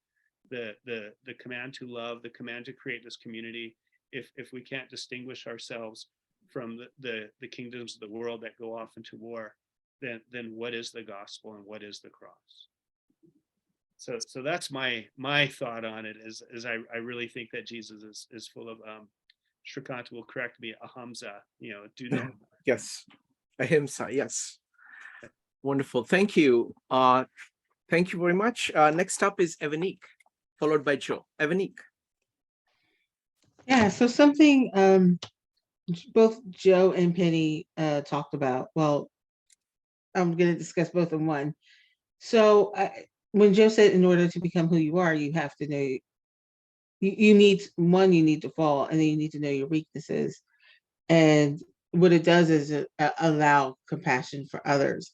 The command to love, the command to create this community, if we can't distinguish ourselves from the kingdoms of the world that go off into war, then what is the gospel and what is the cross? So that's my thought on it, is I really think that Jesus is full of Shrikant will correct me, ahamsa, do not. Yes, ahimsa, yes. Wonderful. Thank you. Thank you very much. Next up is Evanique, followed by Joe. Evanique. Yeah, so something both Joe and Penny talked about. Well, I'm going to discuss both in one. So when Joe said, in order to become who you are, you have to know you need one, you need to fall, and then you need to know your weaknesses. And what it does is it allow compassion for others.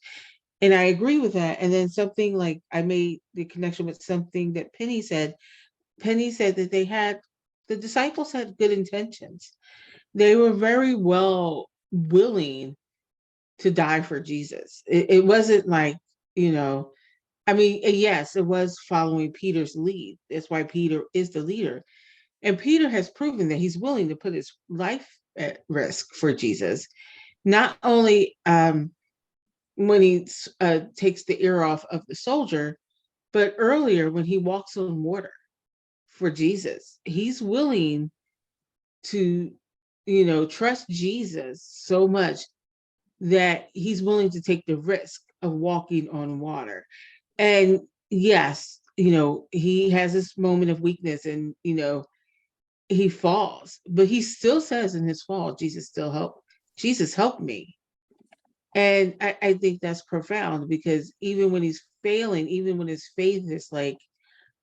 And I agree with that. And then something like I made the connection with something that Penny said. Penny said that the disciples had good intentions. They were very willing to die for Jesus. It wasn't like, I mean, yes, it was following Peter's lead. That's why Peter is the leader. And Peter has proven that he's willing to put his life at risk for Jesus. Not only when he takes the ear off of the soldier, but earlier when he walks on water for Jesus, he's willing to, trust Jesus so much that he's willing to take the risk of walking on water. And yes, he has this moment of weakness and, he falls, but he still says in his fall, Jesus helped me. And I think that's profound because even when he's failing, even when his faith is like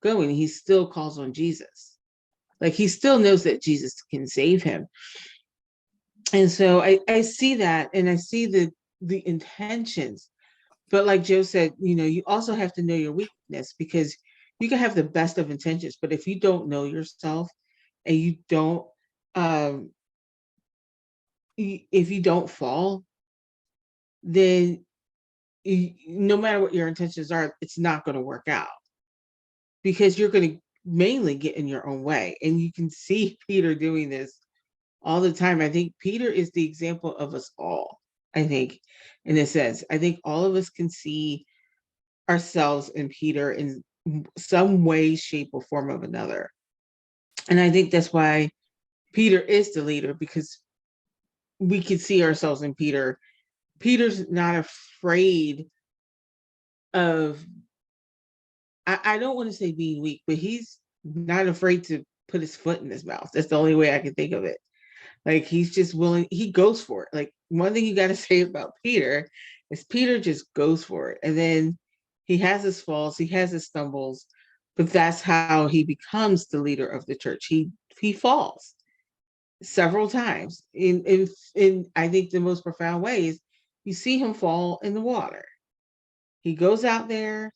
going, he still calls on Jesus. Like he still knows that Jesus can save him. And so I see that and I see the intentions. But like Joe said, you also have to know your weakness because you can have the best of intentions, but if you don't know yourself and you don't, if you don't fall, then no matter what your intentions are, it's not going to work out because you're going to mainly get in your own way. And you can see Peter doing this all the time. I think Peter is the example of us all. I think, in a sense, I think all of us can see ourselves in Peter in some way, shape, or form of another. And I think that's why Peter is the leader, because we can see ourselves in Peter. Peter's not afraid of, I don't want to say being weak, but he's not afraid to put his foot in his mouth. That's the only way I can think of it. Like he's just willing, he goes for it. Like one thing you got to say about Peter is Peter just goes for it. And then he has his falls, he has his stumbles, but that's how he becomes the leader of the church. He falls several times. In I think the most profound way is you see him fall in the water. He goes out there,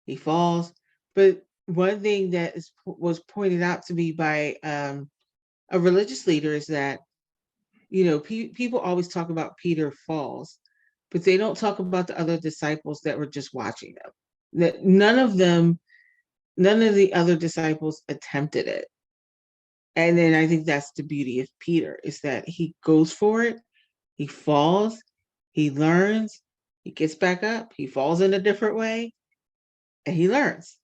he falls. But one thing that was pointed out to me by a religious leader is that people always talk about Peter falls, but they don't talk about the other disciples that were just watching them. That none of the other disciples attempted it. And then I think that's the beauty of Peter, is that he goes for it, he falls, he learns, he gets back up, he falls in a different way, and he learns,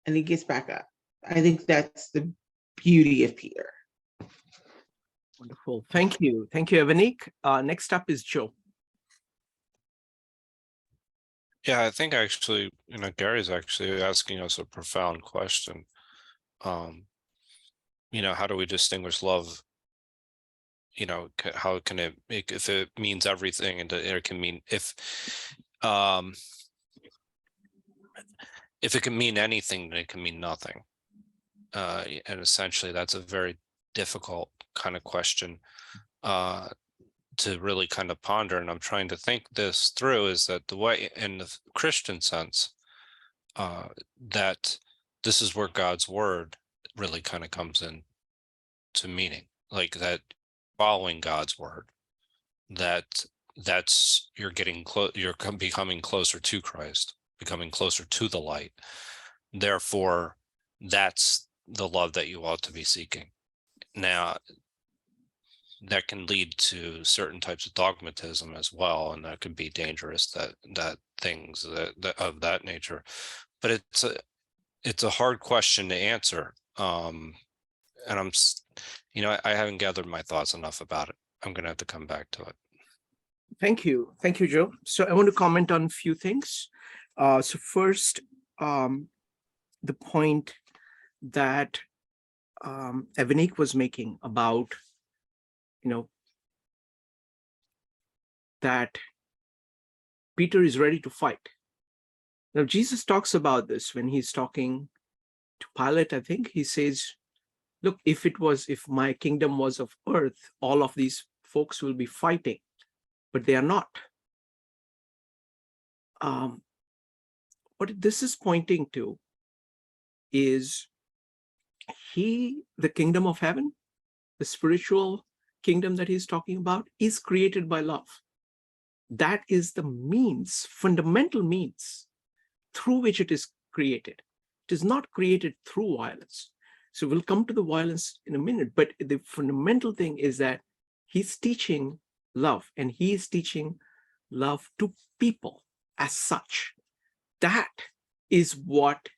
and he gets back up. I think that's the beauty of Peter. Wonderful. Thank you. Thank you, Evanique. Next up is Joe. Yeah, I think actually, Gary's actually asking us a profound question. How do we distinguish love? How can it make, if it means everything, and it can mean if it can mean anything, then it can mean nothing. And essentially, that's a very difficult kind of question to really kind of ponder. And I'm trying to think this through, is that the way in the Christian sense, that this is where God's word really kind of comes in to meaning, like that following God's word, that's you're getting close, you're becoming closer to Christ, becoming closer to the light. Therefore, that's the love that you ought to be seeking. Now, that can lead to certain types of dogmatism as well, and that could be dangerous, that things that of that nature. But it's a hard question to answer, and I haven't gathered my thoughts enough about it. I'm going to have to come back to it. Thank you, Joe. So I want to comment on a few things. So first, the point that Evanique was making about, that Peter is ready to fight. Now, Jesus talks about this when he's talking to Pilate. I think he says, look, if my kingdom was of earth, all of these folks will be fighting, but they are not. What this is pointing to is the kingdom of heaven, the spiritual kingdom that he's talking about, is created by love. That is the means, fundamental means through which it is created. It is not created through violence. So we'll come to the violence in a minute, but the fundamental thing is that he's teaching love, and he is teaching love to people as such. That is what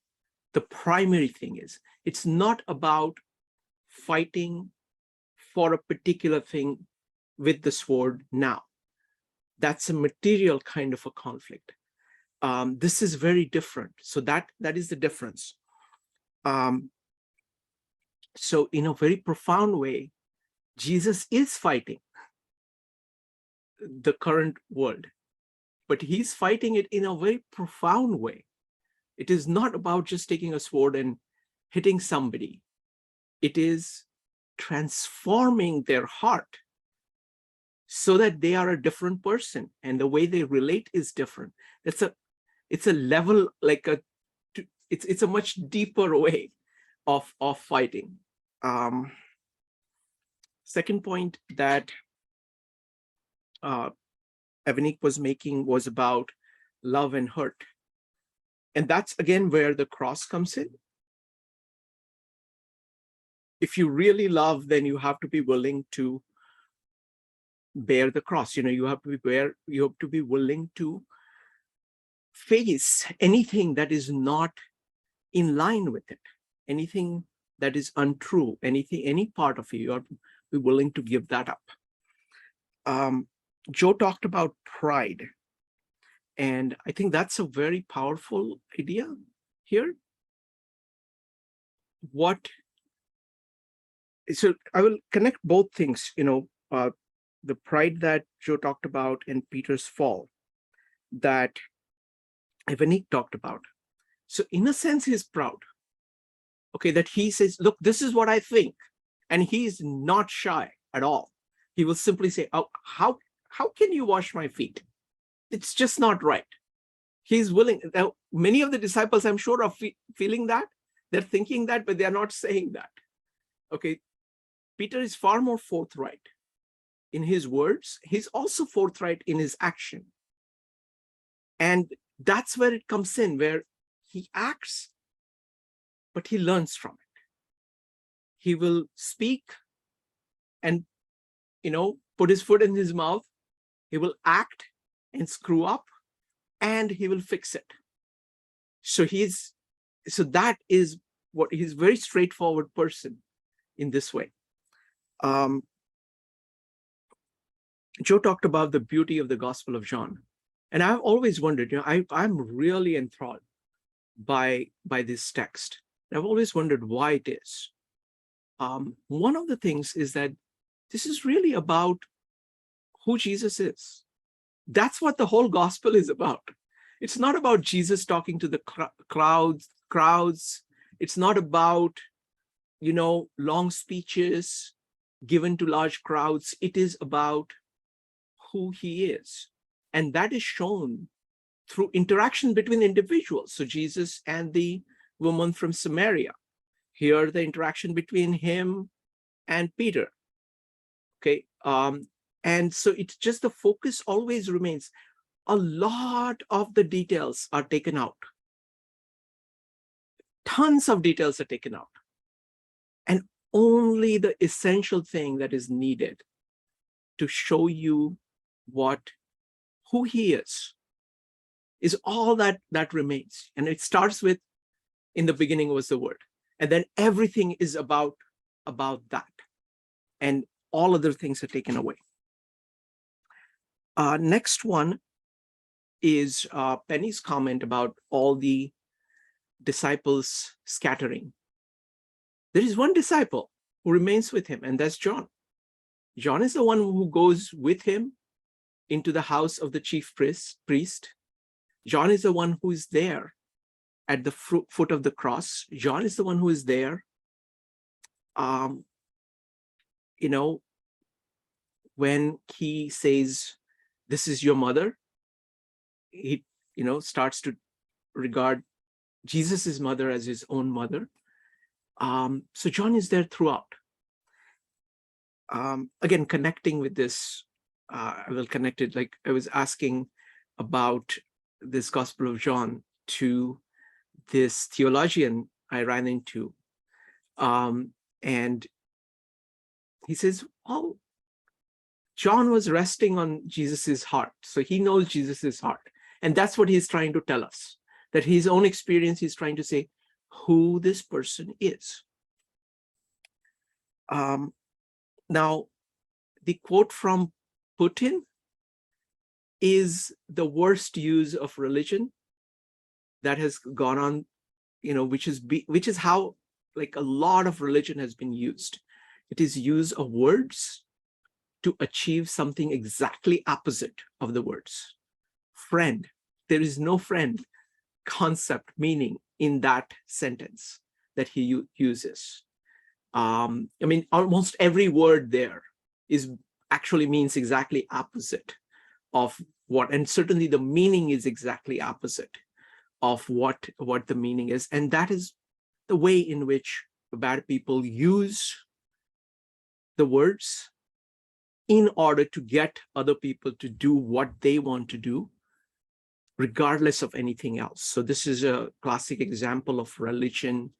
the primary thing is. It's not about fighting for a particular thing with the sword now. That's a material kind of a conflict. This is very different. So that is the difference. So in a very profound way, Jesus is fighting the current world, but he's fighting it in a very profound way. It is not about just taking a sword and hitting somebody. It is transforming their heart so that they are a different person, and the way they relate is different. It's a level, it's a much deeper way of fighting. Second point that Evanique was making was about love and hurt. And that's again where the cross comes in. If you really love, then you have to be willing to bear the cross. You have to be willing to face anything that is not in line with it, anything that is untrue, any part of you have to be willing to give that up. Joe talked about pride, and I think that's a very powerful idea here. So I will connect both things, the pride that Joe talked about and Peter's fall that Evanique talked about. So in a sense, he's proud. Okay, that he says, look, this is what I think. And he's not shy at all. He will simply say, oh, how can you wash my feet? It's just not right. He's willing. Now, many of the disciples, I'm sure, are feeling that. They're thinking that, but they're not saying that. Okay, Peter is far more forthright in his words. He's also forthright in his action. And that's where it comes in, where he acts, but he learns from it. He will speak and, put his foot in his mouth. He will act and screw up, and he will fix it. So that is what he's a very straightforward person in this way. Joe talked about the beauty of the Gospel of John. And I've always wondered, I'm really enthralled by this text. I've always wondered why it is. One of the things is that this is really about who Jesus is. That's what the whole gospel is about. It's not about Jesus talking to the crowds. It's not about, long speeches given to large crowds. It is about who he is. And that is shown through interaction between individuals. So Jesus and the woman from Samaria. Here, the interaction between him and Peter. Okay. And so it's just the focus always remains. A lot of the details are taken out. Tons of details are taken out. And only the essential thing that is needed to show you who he is all that remains. And it starts with, in the beginning was the word. And then everything is about that. And all other things are taken away. Next one is Penny's comment about all the disciples scattering. There is one disciple who remains with him, and that's John. John is the one who goes with him into the house of the chief priest. John is the one who is there at the foot of the cross. John is the one who is there, when he says, "This is your mother," he, starts to regard Jesus's mother as his own mother. So John is there throughout. Again, connecting with this, I will connect it, like I was asking about this Gospel of John to this theologian I ran into. And he says, oh, John was resting on Jesus's heart. So he knows Jesus's heart. And that's what he's trying to tell us, that his own experience, he's trying to say who this person is. Now, the quote from Putin is the worst use of religion that has gone on, which is how like a lot of religion has been used. It is use of words to achieve something exactly opposite of the words. Friend, there is no friend concept meaning in that sentence that he uses. Almost every word there actually means exactly opposite of what, and certainly the meaning is exactly opposite of what the meaning is. And that is the way in which bad people use the words in order to get other people to do what they want to do, regardless of anything else. So this is a classic example of religion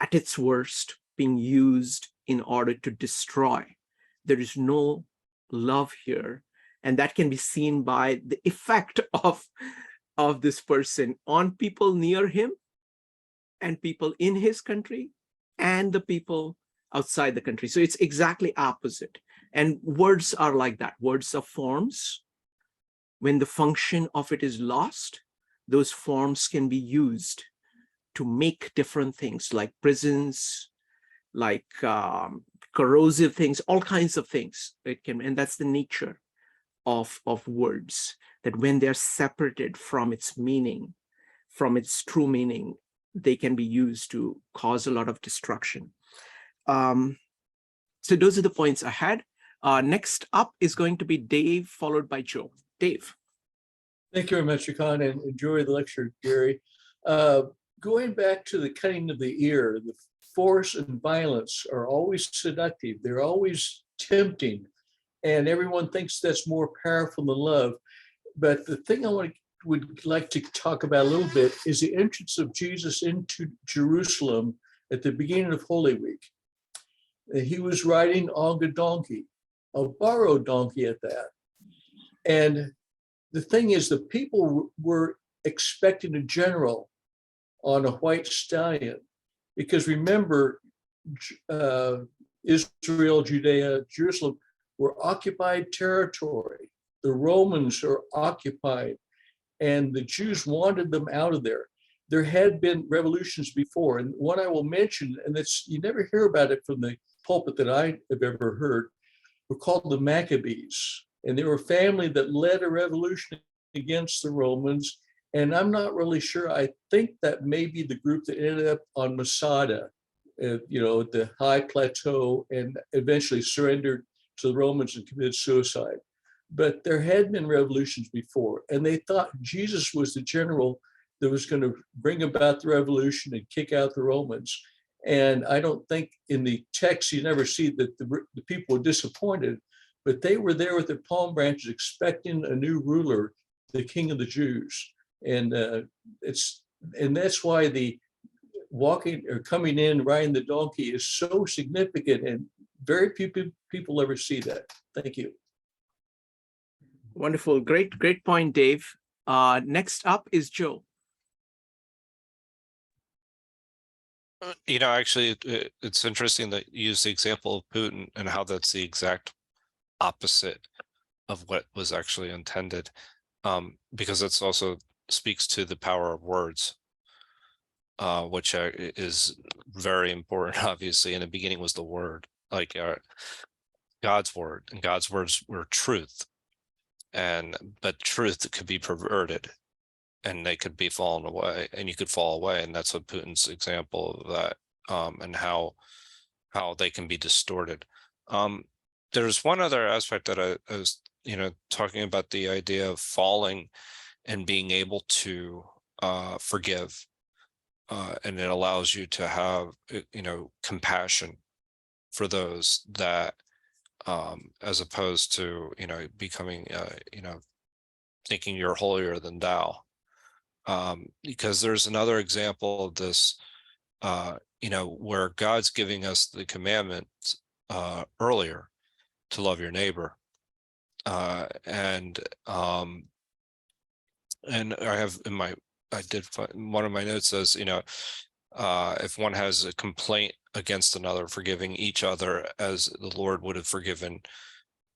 at its worst being used in order to destroy. There is no love here. And that can be seen by the effect of this person on people near him and people in his country and the people outside the country. So it's exactly opposite. And words are like that. Words are forms. When the function of it is lost, those forms can be used to make different things like prisons, like corrosive things, all kinds of things. And that's the nature of words, that when they're separated from its meaning, from its true meaning, they can be used to cause a lot of destruction. So those are the points I had. Next up is going to be Dave, followed by Joe. Dave. Thank you very much, Khan, and enjoy the lecture, Gary. Going back to the cutting of the ear, the force and violence are always seductive. They're always tempting, and everyone thinks that's more powerful than love. But the thing I would like to talk about a little bit is the entrance of Jesus into Jerusalem at the beginning of Holy Week. He was riding on a donkey, a borrowed donkey at that. And the thing is, the people were expecting a general on a white stallion, because remember, Israel, Judea, Jerusalem were occupied territory. The Romans are occupied, and the Jews wanted them out of there. There had been revolutions before, and one I will mention, and you never hear about it from the pulpit that I have ever heard, were called the Maccabees. And they were a family that led a revolution against the Romans. And I'm not really sure. I think that may be the group that ended up on Masada, at the high plateau, and eventually surrendered to the Romans and committed suicide. But there had been revolutions before, and they thought Jesus was the general that was going to bring about the revolution and kick out the Romans. And I don't think in the text you never see that the people were disappointed, but they were there with their palm branches expecting a new ruler, the King of the Jews. And that's why the walking or coming in, riding the donkey is so significant, and very few people ever see that. Thank you. Wonderful. Great point, Dave. Next up is Joe. Actually, it's interesting that you use the example of Putin and how that's the exact opposite of what was actually intended, because it's also speaks to the power of words, which is very important. Obviously, in the beginning was the Word, like God's Word, and God's words were truth. But truth could be perverted, and they could be fallen away, and you could fall away, and that's what Putin's example of that, and how they can be distorted. There's one other aspect that I was, talking about the idea of falling and being able to forgive, and it allows you to have, compassion for those that, as opposed to, becoming, thinking you're holier than thou. Because there's another example of this, where God's giving us the commandment earlier to love your neighbor. And I did find one of my notes says, if one has a complaint against another, forgiving each other as the Lord would have forgiven,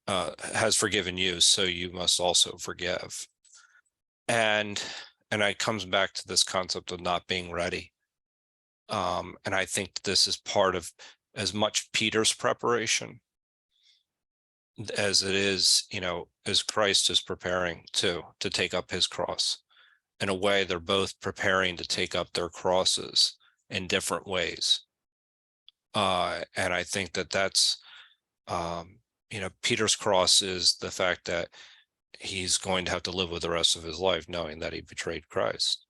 has forgiven you, so you must also forgive. And it comes back to this concept of not being ready. And I think this is part of as much Peter's preparation as it is, as Christ is preparing to take up his cross. In a way, they're both preparing to take up their crosses in different ways. And I think that's, Peter's cross is the fact that he's going to have to live with the rest of his life knowing that he betrayed Christ.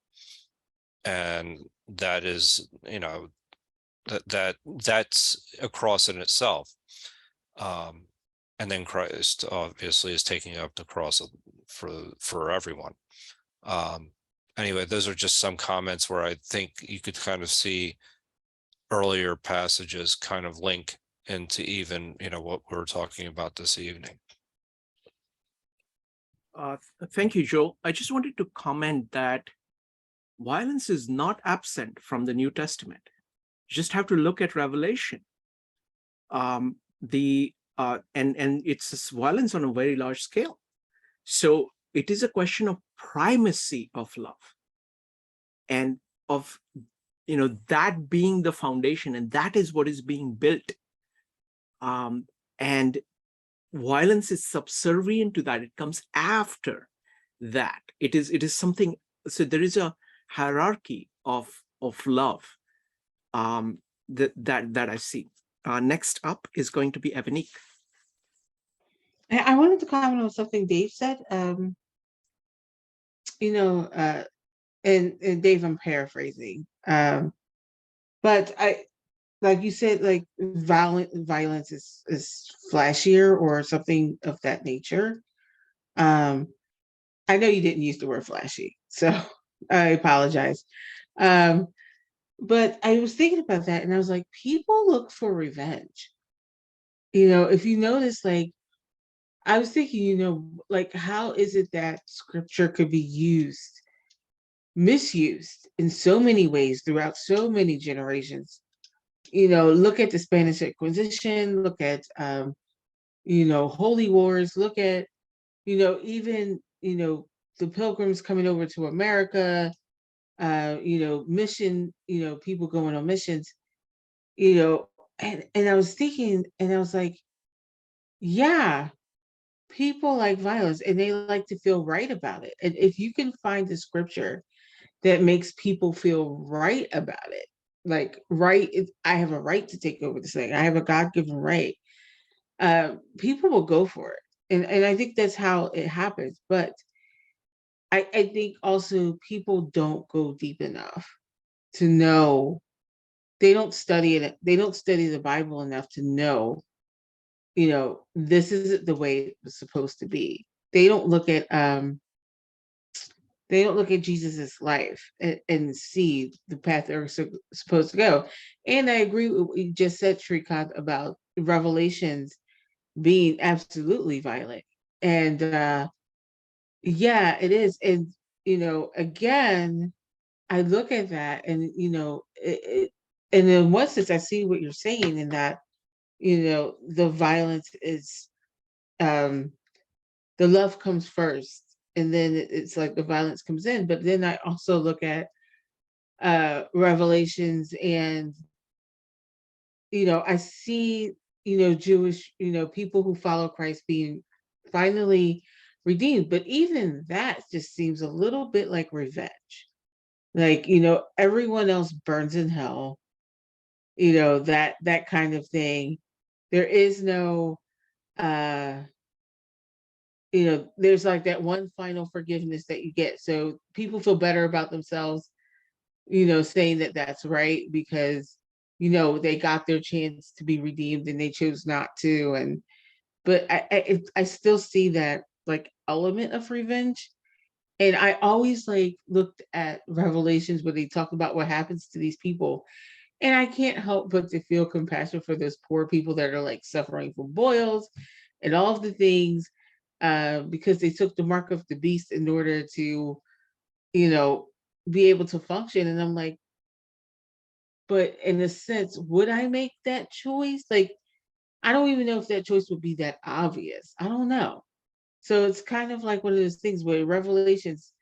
And that is, that's a cross in itself. And then Christ obviously is taking up the cross for everyone. Anyway, those are just some comments where I think you could kind of see earlier passages kind of link into even, what we're talking about this evening. Thank you, Joe. I just wanted to comment that violence is not absent from the New Testament. You just have to look at Revelation. And it's violence on a very large scale. So it is a question of primacy of love, and of that being the foundation, and that is what is being built. And violence is subservient to that. It comes after that. It is something. So there is a hierarchy of love that I see. Next up is going to be Evanique. I wanted to comment on something Dave said. And Dave, I'm paraphrasing. But like you said, like violence is flashier or something of that nature. I know you didn't use the word flashy, so I apologize. But I was thinking about that, and I was like, people look for revenge. If you notice, like, I was thinking, like, how is it that scripture could be misused in so many ways throughout so many generations? Look at the Spanish Inquisition, look at, holy wars, look at, even, the pilgrims coming over to America, mission, people going on missions, and I was thinking, and I was like, yeah, people like violence and they like to feel right about it. And if you can find the scripture that makes people feel right about it, like, I have a right to take over this thing, I have a God-given right, people will go for it. And I think that's how it happens. But I think also people don't go deep enough to know. They don't study it. They don't study the Bible enough to know, this isn't the way it was supposed to be. They don't look at Jesus's life and see the path they're supposed to go. And I agree with what you just said, Shrikant, about Revelations being absolutely violent. And yeah, it is. And again, I look at that, and and in one sense, I see what you're saying in that, the violence is, the love comes first, and then it's like the violence comes in. But then I also look at Revelations and I see, Jewish, people who follow Christ being finally redeemed. But even that just seems a little bit like revenge. Like, everyone else burns in hell, that kind of thing. There is no, there's like that one final forgiveness that you get. So people feel better about themselves, saying that that's right because, they got their chance to be redeemed and they chose not to. But I still see that like element of revenge. And I always like looked at Revelations where they talk about what happens to these people. And I can't help but to feel compassion for those poor people that are like suffering from boils and all of the things, because they took the mark of the beast in order to, be able to function. And I'm like, but in a sense, would I make that choice? Like, I don't even know if that choice would be that obvious. I don't know. So it's kind of like one of those things where Revelations,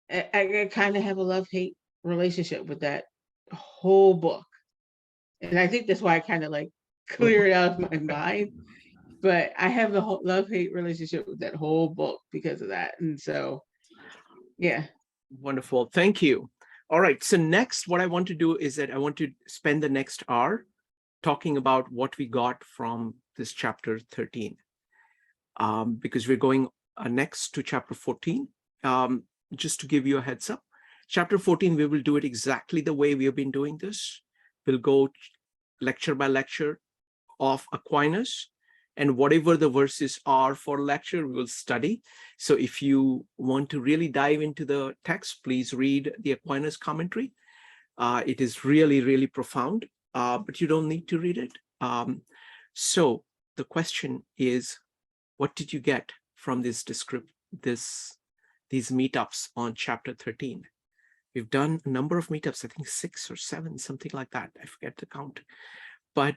I kind of have a love-hate relationship with that whole book. And I think that's why I kind of like clear it out of my mind. But I have a whole love-hate relationship with that whole book because of that. And so, yeah. Wonderful. Thank you. All right. So next, what I want to do is that I want to spend the next hour talking about what we got from this chapter 13, because we're going next to chapter 14. Just to give you a heads up, chapter 14, we will do it exactly the way we have been doing this. We'll go lecture by lecture of Aquinas, and whatever the verses are for lecture, we will study. So if you want to really dive into the text, please read the Aquinas commentary. It is really, really profound, but you don't need to read it. So the question is, what did you get from these meetups on chapter 13? We've done a number of meetups, I think 6 or 7, something like that. I forget the count. But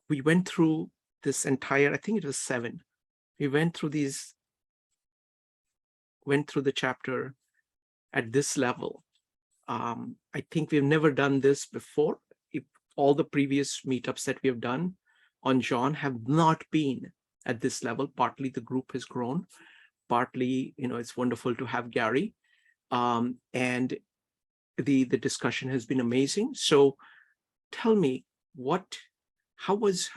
we went through this entire, I think it was 7. We went through the chapter at this level. I think we've never done this before. All the previous meetups that we have done on John have not been at this level. Partly the group has grown, partly, it's wonderful to have Gary. And the discussion has been amazing. So tell me, what was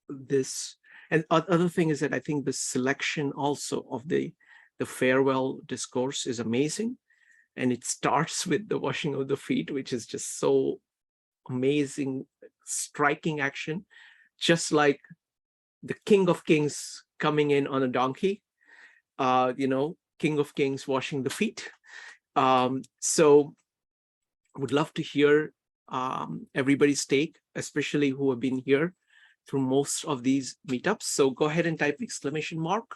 this? And other thing is that I think the selection also of the farewell discourse is amazing. And it starts with the washing of the feet, which is just so amazing, striking action, just like the King of Kings coming in on a donkey, King of Kings washing the feet. So I would love to hear everybody's take, especially who have been here through most of these meetups. So go ahead and type exclamation mark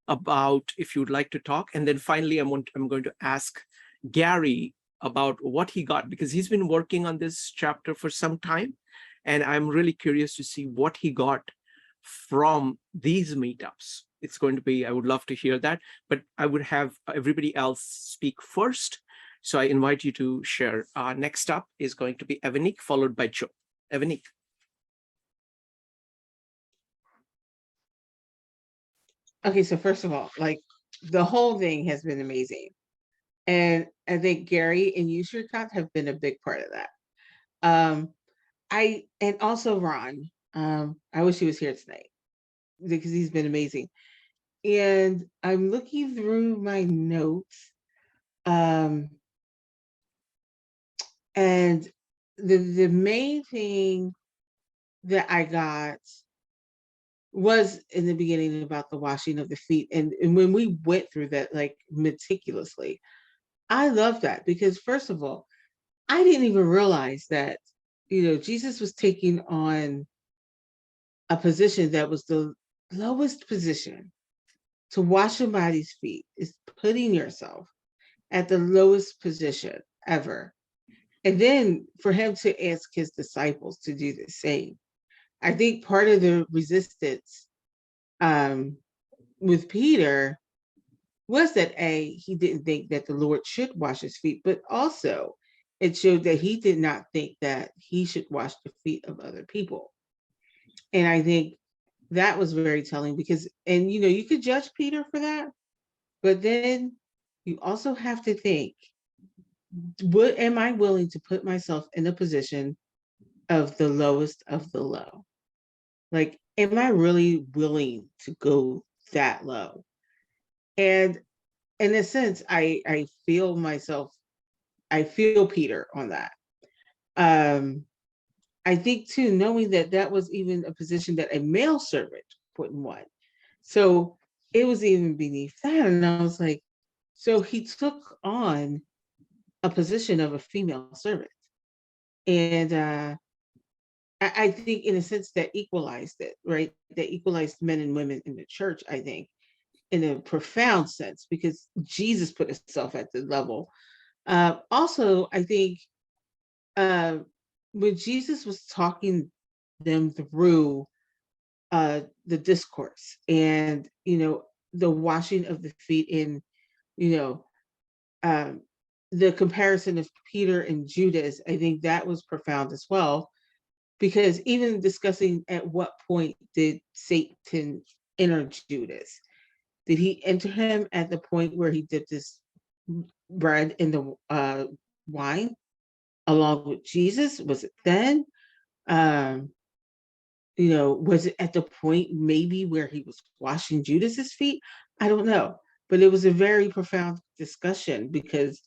about if you'd like to talk. And then finally, I'm going to ask Gary about what he got, because he's been working on this chapter for some time. And I'm really curious to see what he got from these meetups. It's going to be, I would love to hear that, but I would have everybody else speak first. So I invite you to share. Next up is going to be Evanique, followed by Joe. Evanique. Okay, so first of all, like the whole thing has been amazing. And I think Gary and you, Shrikant, have been a big part of that. And also Ron. I wish he was here tonight because he's been amazing. And I'm looking through my notes. And the main thing that I got was in the beginning about the washing of the feet. And when we went through that like meticulously, I love that because first of all, I didn't even realize that, Jesus was taking on a position that was the lowest position. To wash somebody's feet is putting yourself at the lowest position ever. And then for him to ask his disciples to do the same. I think part of the resistance with Peter was that he didn't think that the Lord should wash his feet, but also it showed that he did not think that he should wash the feet of other people. And I think that was very telling because, and you could judge Peter for that, but then you also have to think, what am I willing to put myself in a position of the lowest of the low? Like, am I really willing to go that low? And in a sense, I feel myself, I feel Peter on that. I think too, knowing that that was even a position that a male servant wouldn't want. So it was even beneath that. And I was like, so he took on a position of a female servant. And I think in a sense that equalized it, right? That equalized men and women in the church, I think, in a profound sense, because Jesus put himself at the level. Also, I think when Jesus was talking them through the discourse and, the washing of the feet in, you know, um, the comparison of Peter and Judas, I think that was profound as well, because even discussing at what point did Satan enter Judas? Did he enter him at the point where he dipped his bread in the wine along with Jesus? Was it then? Um, was it at the point maybe where he was washing Judas's feet? I don't know, but it was a very profound discussion because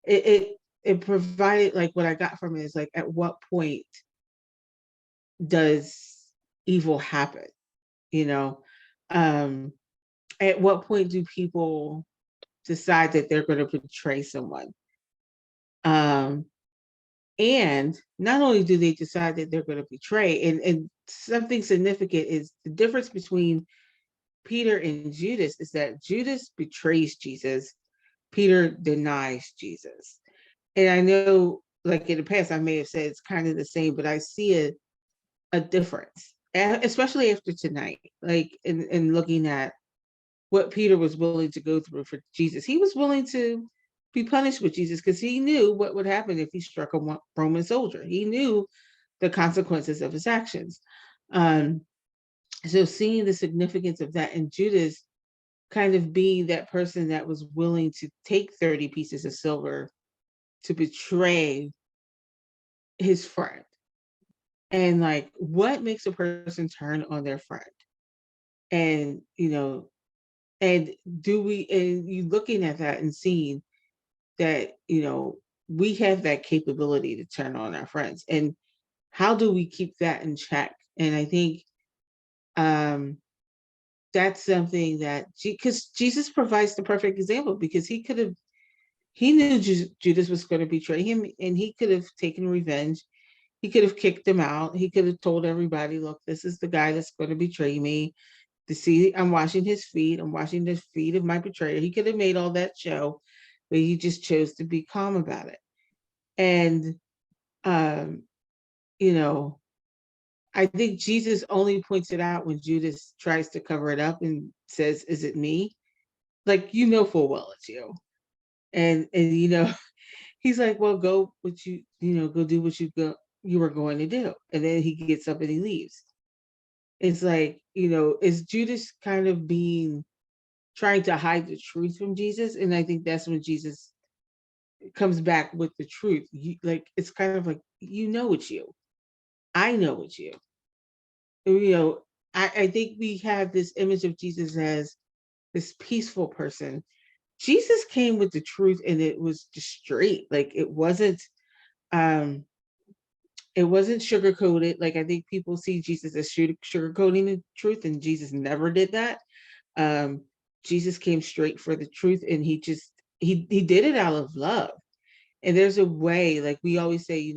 it provided, like, what I got from it is like, at what point does evil happen? You know, um, at what point do people decide that they're going to betray someone? Um, and not only do they decide that they're going to betray, and something significant is the difference between Peter and Judas is that Judas betrays Jesus, Peter denies Jesus. And I know, like in the past, I may have said it's kind of the same, but I see a difference, especially after tonight, like in looking at what Peter was willing to go through for Jesus. He was willing to be punished with Jesus because he knew what would happen if he struck a Roman soldier. He knew the consequences of his actions. So seeing the significance of that, and Judas kind of being that person that was willing to take 30 pieces of silver to betray his friend. And like, what makes a person turn on their friend? And, and you looking at that and seeing that, we have that capability to turn on our friends. And how do we keep that in check? And I think that's something that, because Jesus provides the perfect example, because he knew Judas was going to betray him, and he could have taken revenge. He could have kicked him out. He could have told everybody, look, this is the guy that's going to betray me. To see, I'm washing his feet. I'm washing the feet of my betrayer. He could have made all that show, but he just chose to be calm about it. And, I think Jesus only points it out when Judas tries to cover it up and says, is it me? Like, full well it's you. And he's like, well, go what go do what you were going to do. And then he gets up and he leaves. It's like, is Judas kind of trying to hide the truth from Jesus? And I think that's when Jesus comes back with the truth. It's kind of like, it's you. I know it's you. I think we have this image of Jesus as this peaceful person. Jesus came with the truth, and it was just straight. Like, it wasn't sugar coated. Like, I think people see Jesus as sugar coating the truth, and Jesus never did that. Jesus came straight for the truth, and he did it out of love. And there's a way, like we always say,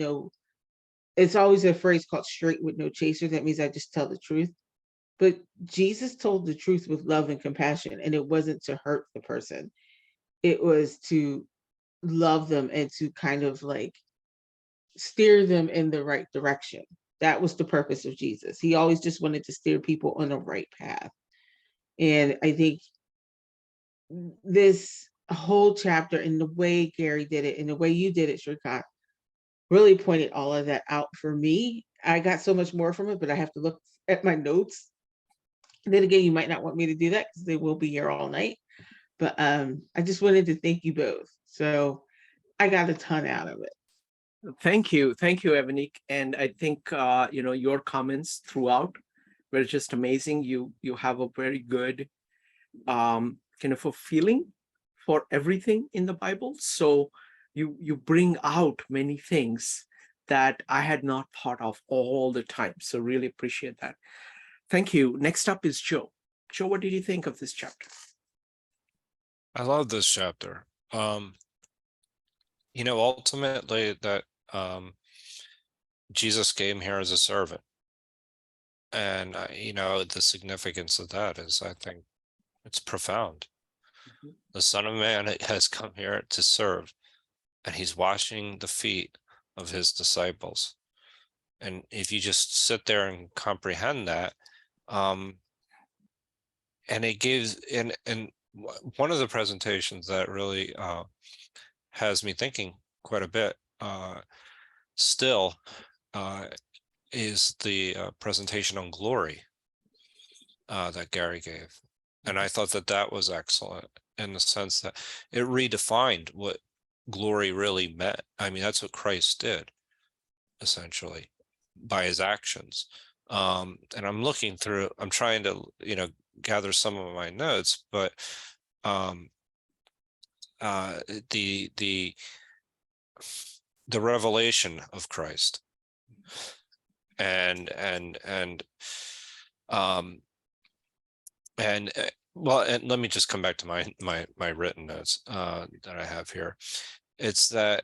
it's always a phrase called straight with no chaser. That means I just tell the truth. But Jesus told the truth with love and compassion, and it wasn't to hurt the person. It was to love them and to kind of like steer them in the right direction. That was the purpose of Jesus. He always just wanted to steer people on the right path. And I think this whole chapter, and the way Gary did it and the way you did it, Shrikant, really pointed all of that out for me. I got so much more from it, but I have to look at my notes. And then again, you might not want me to do that because they will be here all night. But I just wanted to thank you both. So I got a ton out of it. Thank you, Evanique. And I think your comments throughout were just amazing. You have a very good kind of a feeling for everything in the Bible. So you bring out many things that I had not thought of all the time. So really appreciate that. Thank you. Next up is Joe. Joe, what did you think of this chapter? I love this chapter. Ultimately that Jesus came here as a servant. And, the significance of that is, I think, it's profound. Mhm. The Son of Man has come here to serve, and he's washing the feet of his disciples. And if you just sit there and comprehend that, and it gives, and one of the presentations that really has me thinking quite a bit still is the presentation on glory that Gary gave. And I thought that was excellent in the sense that it redefined what glory really meant. I mean, that's what Christ did, essentially, by his actions. And I'm looking through, I'm trying to, gather some of my notes, but the revelation of Christ and let me just come back to my written notes that I have here. It's that,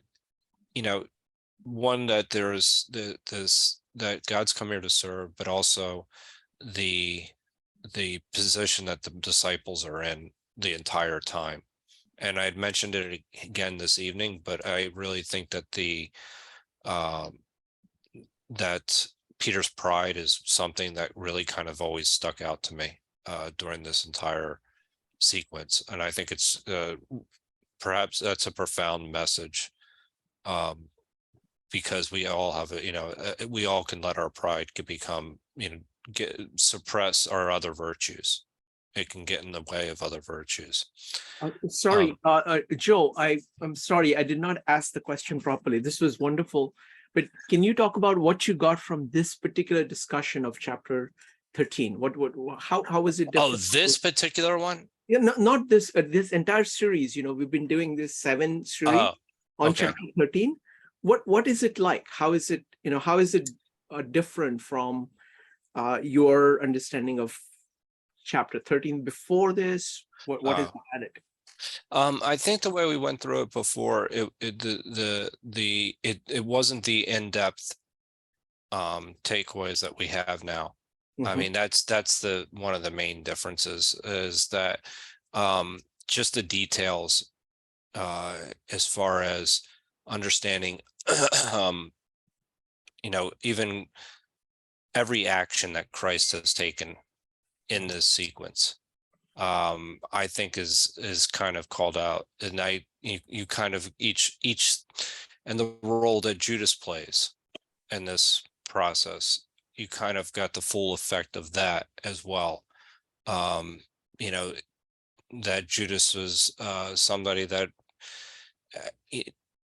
one, that there's this, that God's come here to serve, but also the position that the disciples are in the entire time. And I had mentioned it again this evening, but I really think that that Peter's pride is something that really kind of always stuck out to me during this entire sequence. And I think it's perhaps that's a profound message, because we all have we all can let our pride become, suppress our other virtues. It can get in the way of other virtues. Sorry, Joe, I'm sorry, I did not ask the question properly. This was wonderful, but can you talk about what you got from this particular discussion of chapter 13? How was it different? This particular one? Yeah, not this this entire series. We've been doing this 7 series on okay. chapter 13. What is it like? How is it different from your understanding of chapter 13 before this? What is added? I think the way we went through it before, it wasn't the in-depth takeaways that we have now. I mean, that's the one of the main differences is that just the details as far as understanding even every action that Christ has taken in this sequence, I think is kind of called out. And you kind of each and the role that Judas plays in this process, you kind of got the full effect of that as well. That Judas was somebody that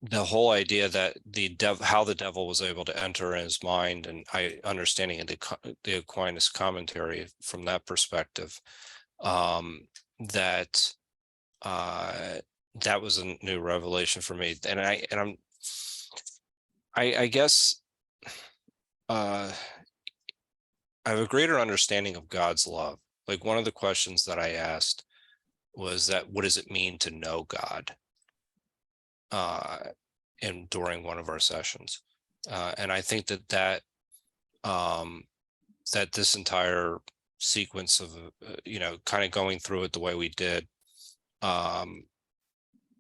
the whole idea that how the devil was able to enter in his mind, and understanding in the Aquinas commentary from that perspective, that was a new revelation for me. And I guess I have a greater understanding of God's love. Like, one of the questions that I asked was that, what does it mean to know God? And during one of our sessions, and I think that this entire sequence of kind of going through it the way we did,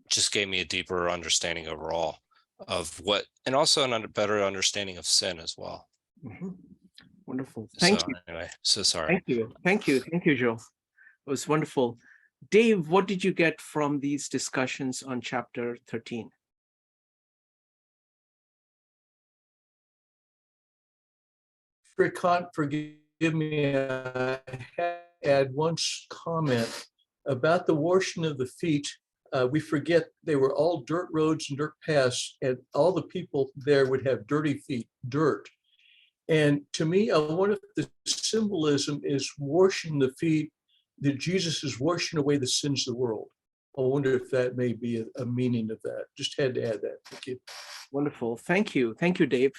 just gave me a deeper understanding overall of what, and also a better understanding of sin as well. Wonderful. Thank you. Anyway, so sorry. Thank you, Joe. It was wonderful. Dave, what did you get from these discussions on chapter 13? Kant, forgive me, I had to add one comment about the washing of the feet. We forget they were all dirt roads and dirt paths, and all the people there would have dirty feet, dirt. And to me, I wonder if the symbolism is washing the feet, that Jesus is washing away the sins of the world. I wonder if that may be a meaning of that. Just had to add that. Thank you. Wonderful. Thank you. Thank you, Dave.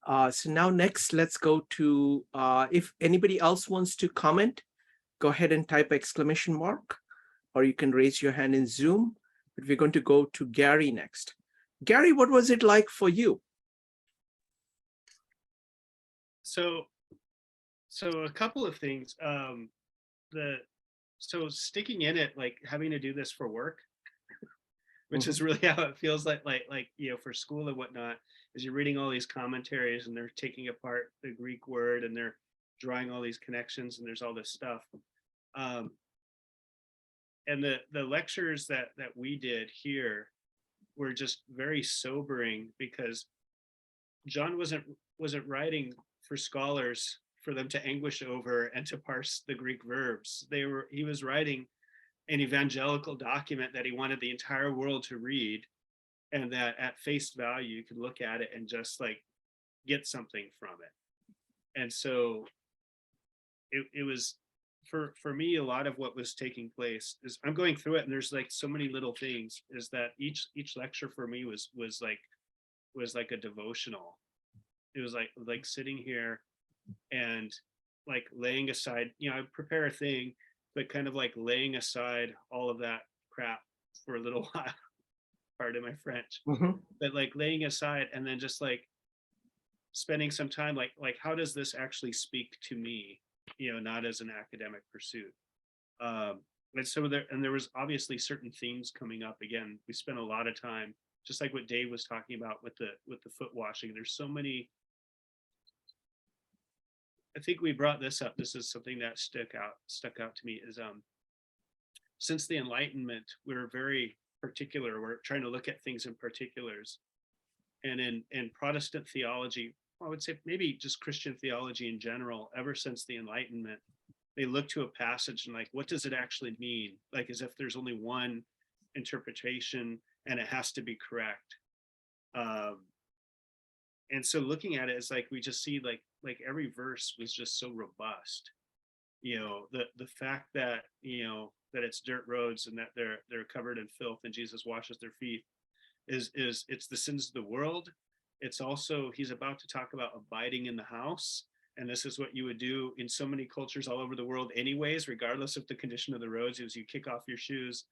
So now next, let's go to, if anybody else wants to comment, go ahead and type exclamation mark, or you can raise your hand in Zoom. But we're going to go to Gary next. Gary, what was it like for you? So a couple of things. So sticking in it, like having to do this for work, which is really how it feels like for school and whatnot, is you're reading all these commentaries and they're taking apart the Greek word and they're drawing all these connections and there's all this stuff. And the lectures that we did here were just very sobering, because John wasn't writing for scholars for them to anguish over and to parse the Greek verbs. He was writing an evangelical document that he wanted the entire world to read, and that at face value you could look at it and just like get something from it. And so it was for me, a lot of what was taking place is I'm going through it and there's like so many little things, is that each lecture for me was like a devotional. It was like sitting here and like laying aside, I prepare a thing, but kind of like laying aside all of that crap for a little while, pardon my French, but like laying aside and then just like spending some time, like how does this actually speak to me, not as an academic pursuit. And so there was obviously certain themes coming up. Again, we spent a lot of time, just like what Dave was talking about with the foot washing. There's so many. I think we brought this up. This is something that stuck out to me, is since the Enlightenment, we're very particular. We're trying to look at things in particulars. And in Protestant theology, I would say maybe just Christian theology in general, ever since the Enlightenment, they look to a passage and like, what does it actually mean? Like as if there's only one interpretation and it has to be correct. And so looking at it, it's like we just see like every verse was just so robust. The fact that that it's dirt roads and that they're covered in filth and Jesus washes their feet is it's the sins of the world. It's also, he's about to talk about abiding in the house, and this is what you would do in so many cultures all over the world anyways, regardless of the condition of the roads, is you kick off your shoes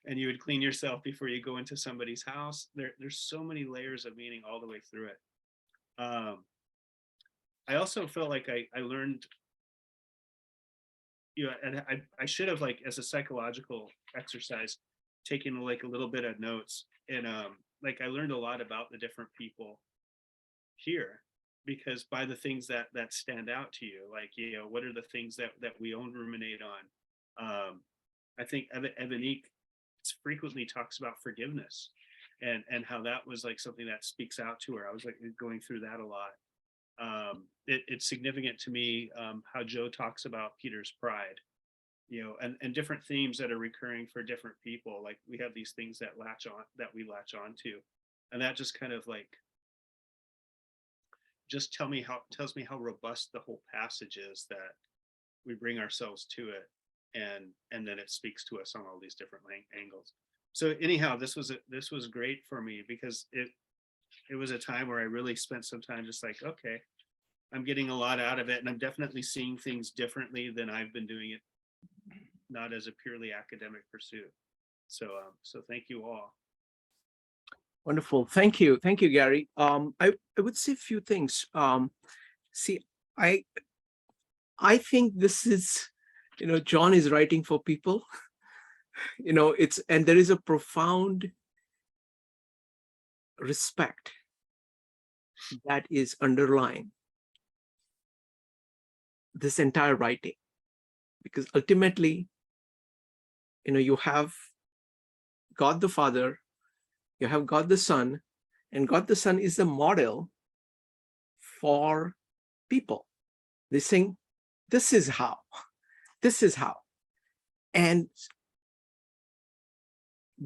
and you would clean yourself before you go into somebody's house. There's so many layers of meaning all the way through it. I also felt like I learned, and I should have, like, as a psychological exercise, taken like a little bit of notes, and like I learned a lot about the different people here, because by the things that stand out to you, like, what are the things that we own, ruminate on. I think Evanique frequently talks about forgiveness and how that was like something that speaks out to her. I was like going through that a lot. It's significant to me how Joe talks about Peter's pride, and different themes that are recurring for different people. Like we have these things that we latch on to, and that just kind of like just tells me how robust the whole passage is, that we bring ourselves to it, and then it speaks to us on all these different angles. So anyhow, this was great for me, because it was a time where I really spent some time just like, okay, I'm getting a lot out of it, and I'm definitely seeing things differently than I've been doing it, not as a purely academic pursuit. So thank you all. Wonderful. Thank you, Gary. I would say a few things. See, I think this is, John is writing for people. And there is a profound respect that is underlying this entire writing, because ultimately, you have God the Father, you have God the Son, and God the Son is the model for people. They're saying, this is how, this is how. And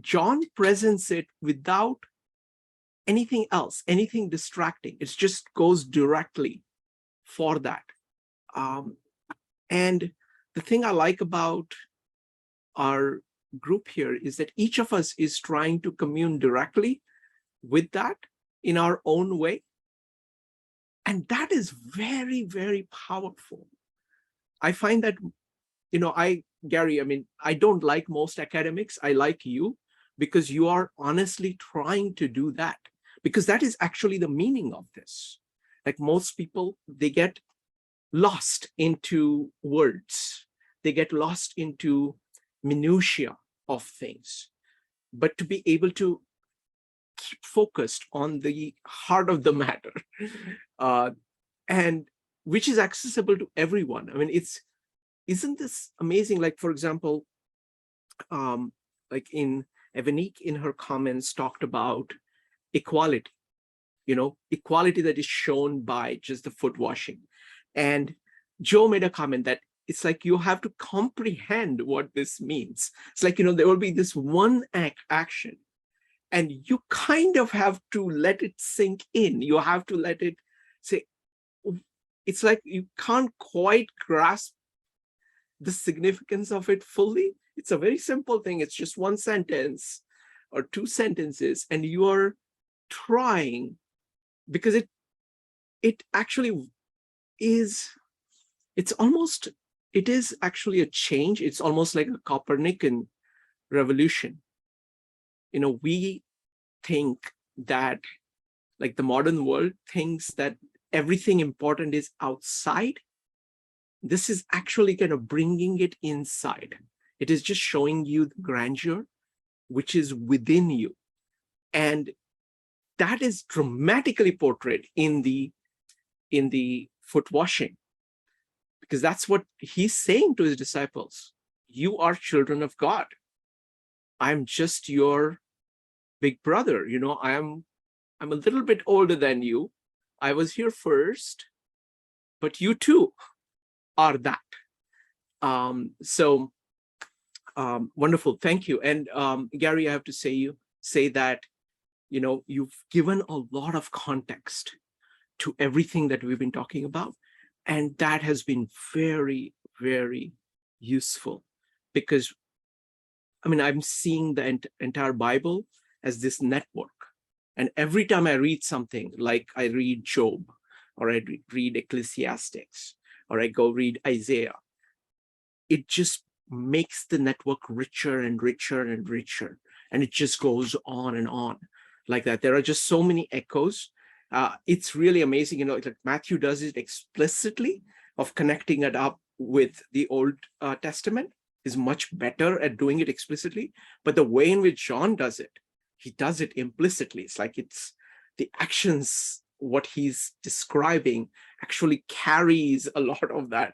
John presents it without anything else, anything distracting. It just goes directly for that. And the thing I like about our group here is that each of us is trying to commune directly with that in our own way. And that is very, very powerful. I find that, Gary, I don't like most academics. I like you because you are honestly trying to do that, because that is actually the meaning of this. Like most people, they get lost into words. They get lost into minutiae of things. But to be able to keep focused on the heart of the matter, and which is accessible to everyone. Isn't this amazing? Like, for example, like in Evanique in her comments talked about equality, equality that is shown by just the foot washing. And Joe made a comment that it's like you have to comprehend what this means. It's like, there will be this one action, and you kind of have to let it sink in. You have to let it say, it's like you can't quite grasp the significance of it fully. It's a very simple thing. It's just one sentence or two sentences, and you are trying, because it actually is, it is actually a change. It's almost like a Copernican revolution. We think that, like the modern world thinks that everything important is outside. This is actually kind of bringing it inside. It is just showing you the grandeur which is within you. And that is dramatically portrayed in the foot washing, because that's what he's saying to his disciples. You are children of God. I'm just your big brother. I'm a little bit older than you. I was here first, but you too are that. Wonderful. Thank you. And Gary, I have to say that, you've given a lot of context to everything that we've been talking about. And that has been very, very useful, because I'm seeing the entire Bible as this network. And every time I read something, like I read Job, or I read Ecclesiastics, or I go read Isaiah, it just makes the network richer and richer and richer. And it just goes on and on like that. There are just so many echoes. It's really amazing, like Matthew does it explicitly, of connecting it up with the Old Testament, is much better at doing it explicitly. But the way in which John does it, he does it implicitly. It's like it's the actions, what he's describing actually carries a lot of that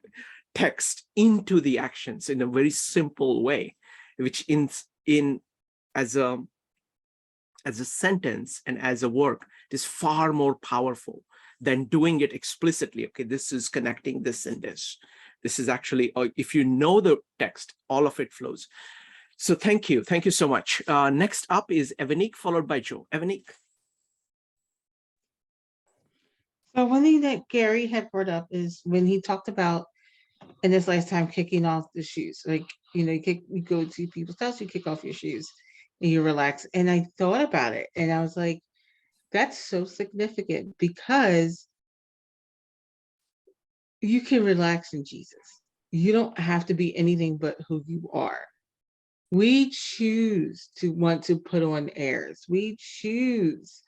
text into the actions in a very simple way, which as a sentence and as a work is far more powerful than doing it explicitly. Okay, this is connecting this and this. This is actually, if you know the text, all of it flows. So thank you so much. Next up is Evanique, followed by Joe. Evanique. So one thing that Gary had brought up is when he talked about in his lifetime kicking off the shoes. Like, you go to people's house, you kick off your shoes and you relax. And I thought about it and I was like, that's so significant, because you can relax in Jesus. You don't have to be anything but who you are. We choose to want to put on airs. We choose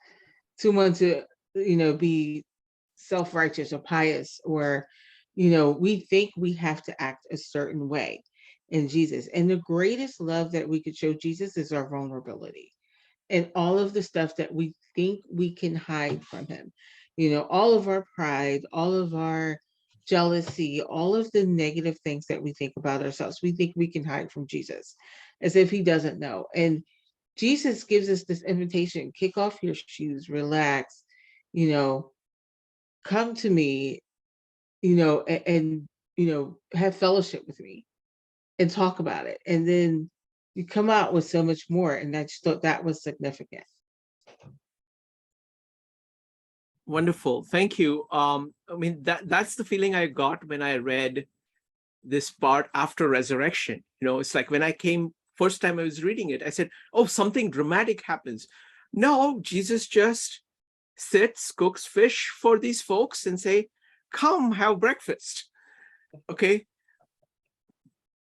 to want to, be self-righteous or pious, or, we think we have to act a certain way in Jesus. And the greatest love that we could show Jesus is our vulnerability and all of the stuff that we think we can hide from him. All of our pride, all of our jealousy, all of the negative things that we think about ourselves, we think we can hide from Jesus, as if he doesn't know. And Jesus gives us this invitation: kick off your shoes, relax, come to me, and have fellowship with me and talk about it. And then you come out with so much more. And I just thought that was significant. Wonderful. Thank you. I mean, that's the feeling I got when I read this part after resurrection. It's like when I came first time I was reading it, I said, oh, something dramatic happens. No, Jesus just sits, cooks fish for these folks and say, come have breakfast. Okay.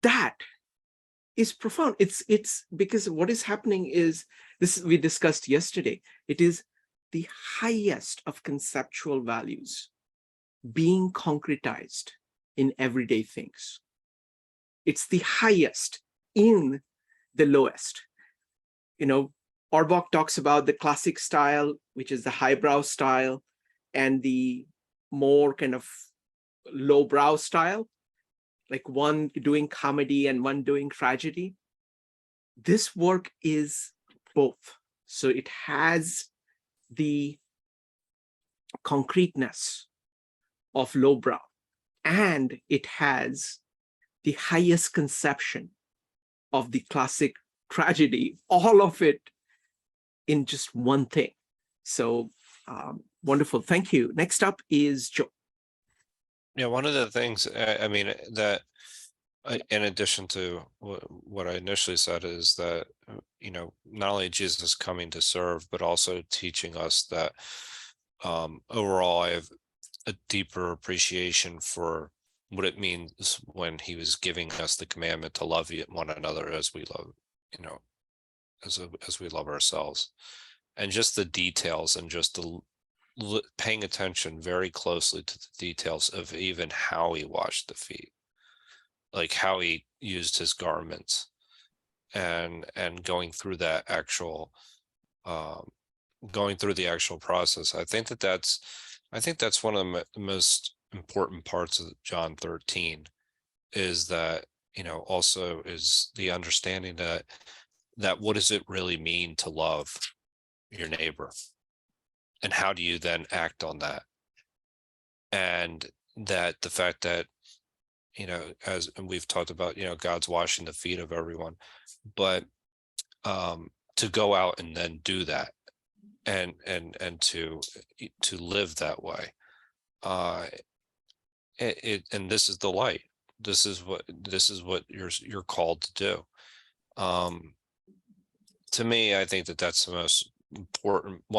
That is profound. It's because what is happening is this, we discussed yesterday. It is the highest of conceptual values being concretized in everyday things. It's the highest in the lowest. Orbach talks about the classic style, which is the highbrow style, and the more kind of lowbrow style, like one doing comedy and one doing tragedy. This work is both. So it has the concreteness of lowbrow, and it has the highest conception of the classic tragedy, all of it in just one thing. So wonderful. Thank you. Next up is Joe. Yeah, one of the things, I mean, that in addition to what I initially said is that, not only Jesus coming to serve, but also teaching us that overall I have a deeper appreciation for what it means when he was giving us the commandment to love one another as we love, as we love ourselves, and just the details and just the paying attention very closely to the details of even how he washed the feet, like how he used his garments, and going through that actual process. I think that's one of the most important parts of John 13 is that, also is the understanding that what does it really mean to love your neighbor, and how do you then act on that? And that the fact that, as we've talked about, God's washing the feet of everyone, but to go out and then do that and to live that way, and this is the light. This is what you're called to do. To me, I think that's one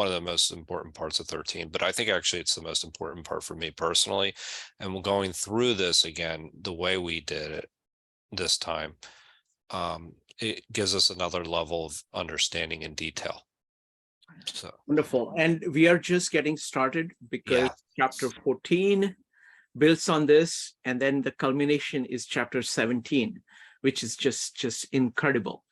of the most important parts of 13, but I think actually it's the most important part for me personally. And going through this again, the way we did it this time, it gives us another level of understanding and detail. So Wonderful. And we are just getting started because chapter 14 builds on this, and then the culmination is chapter 17, which is just incredible.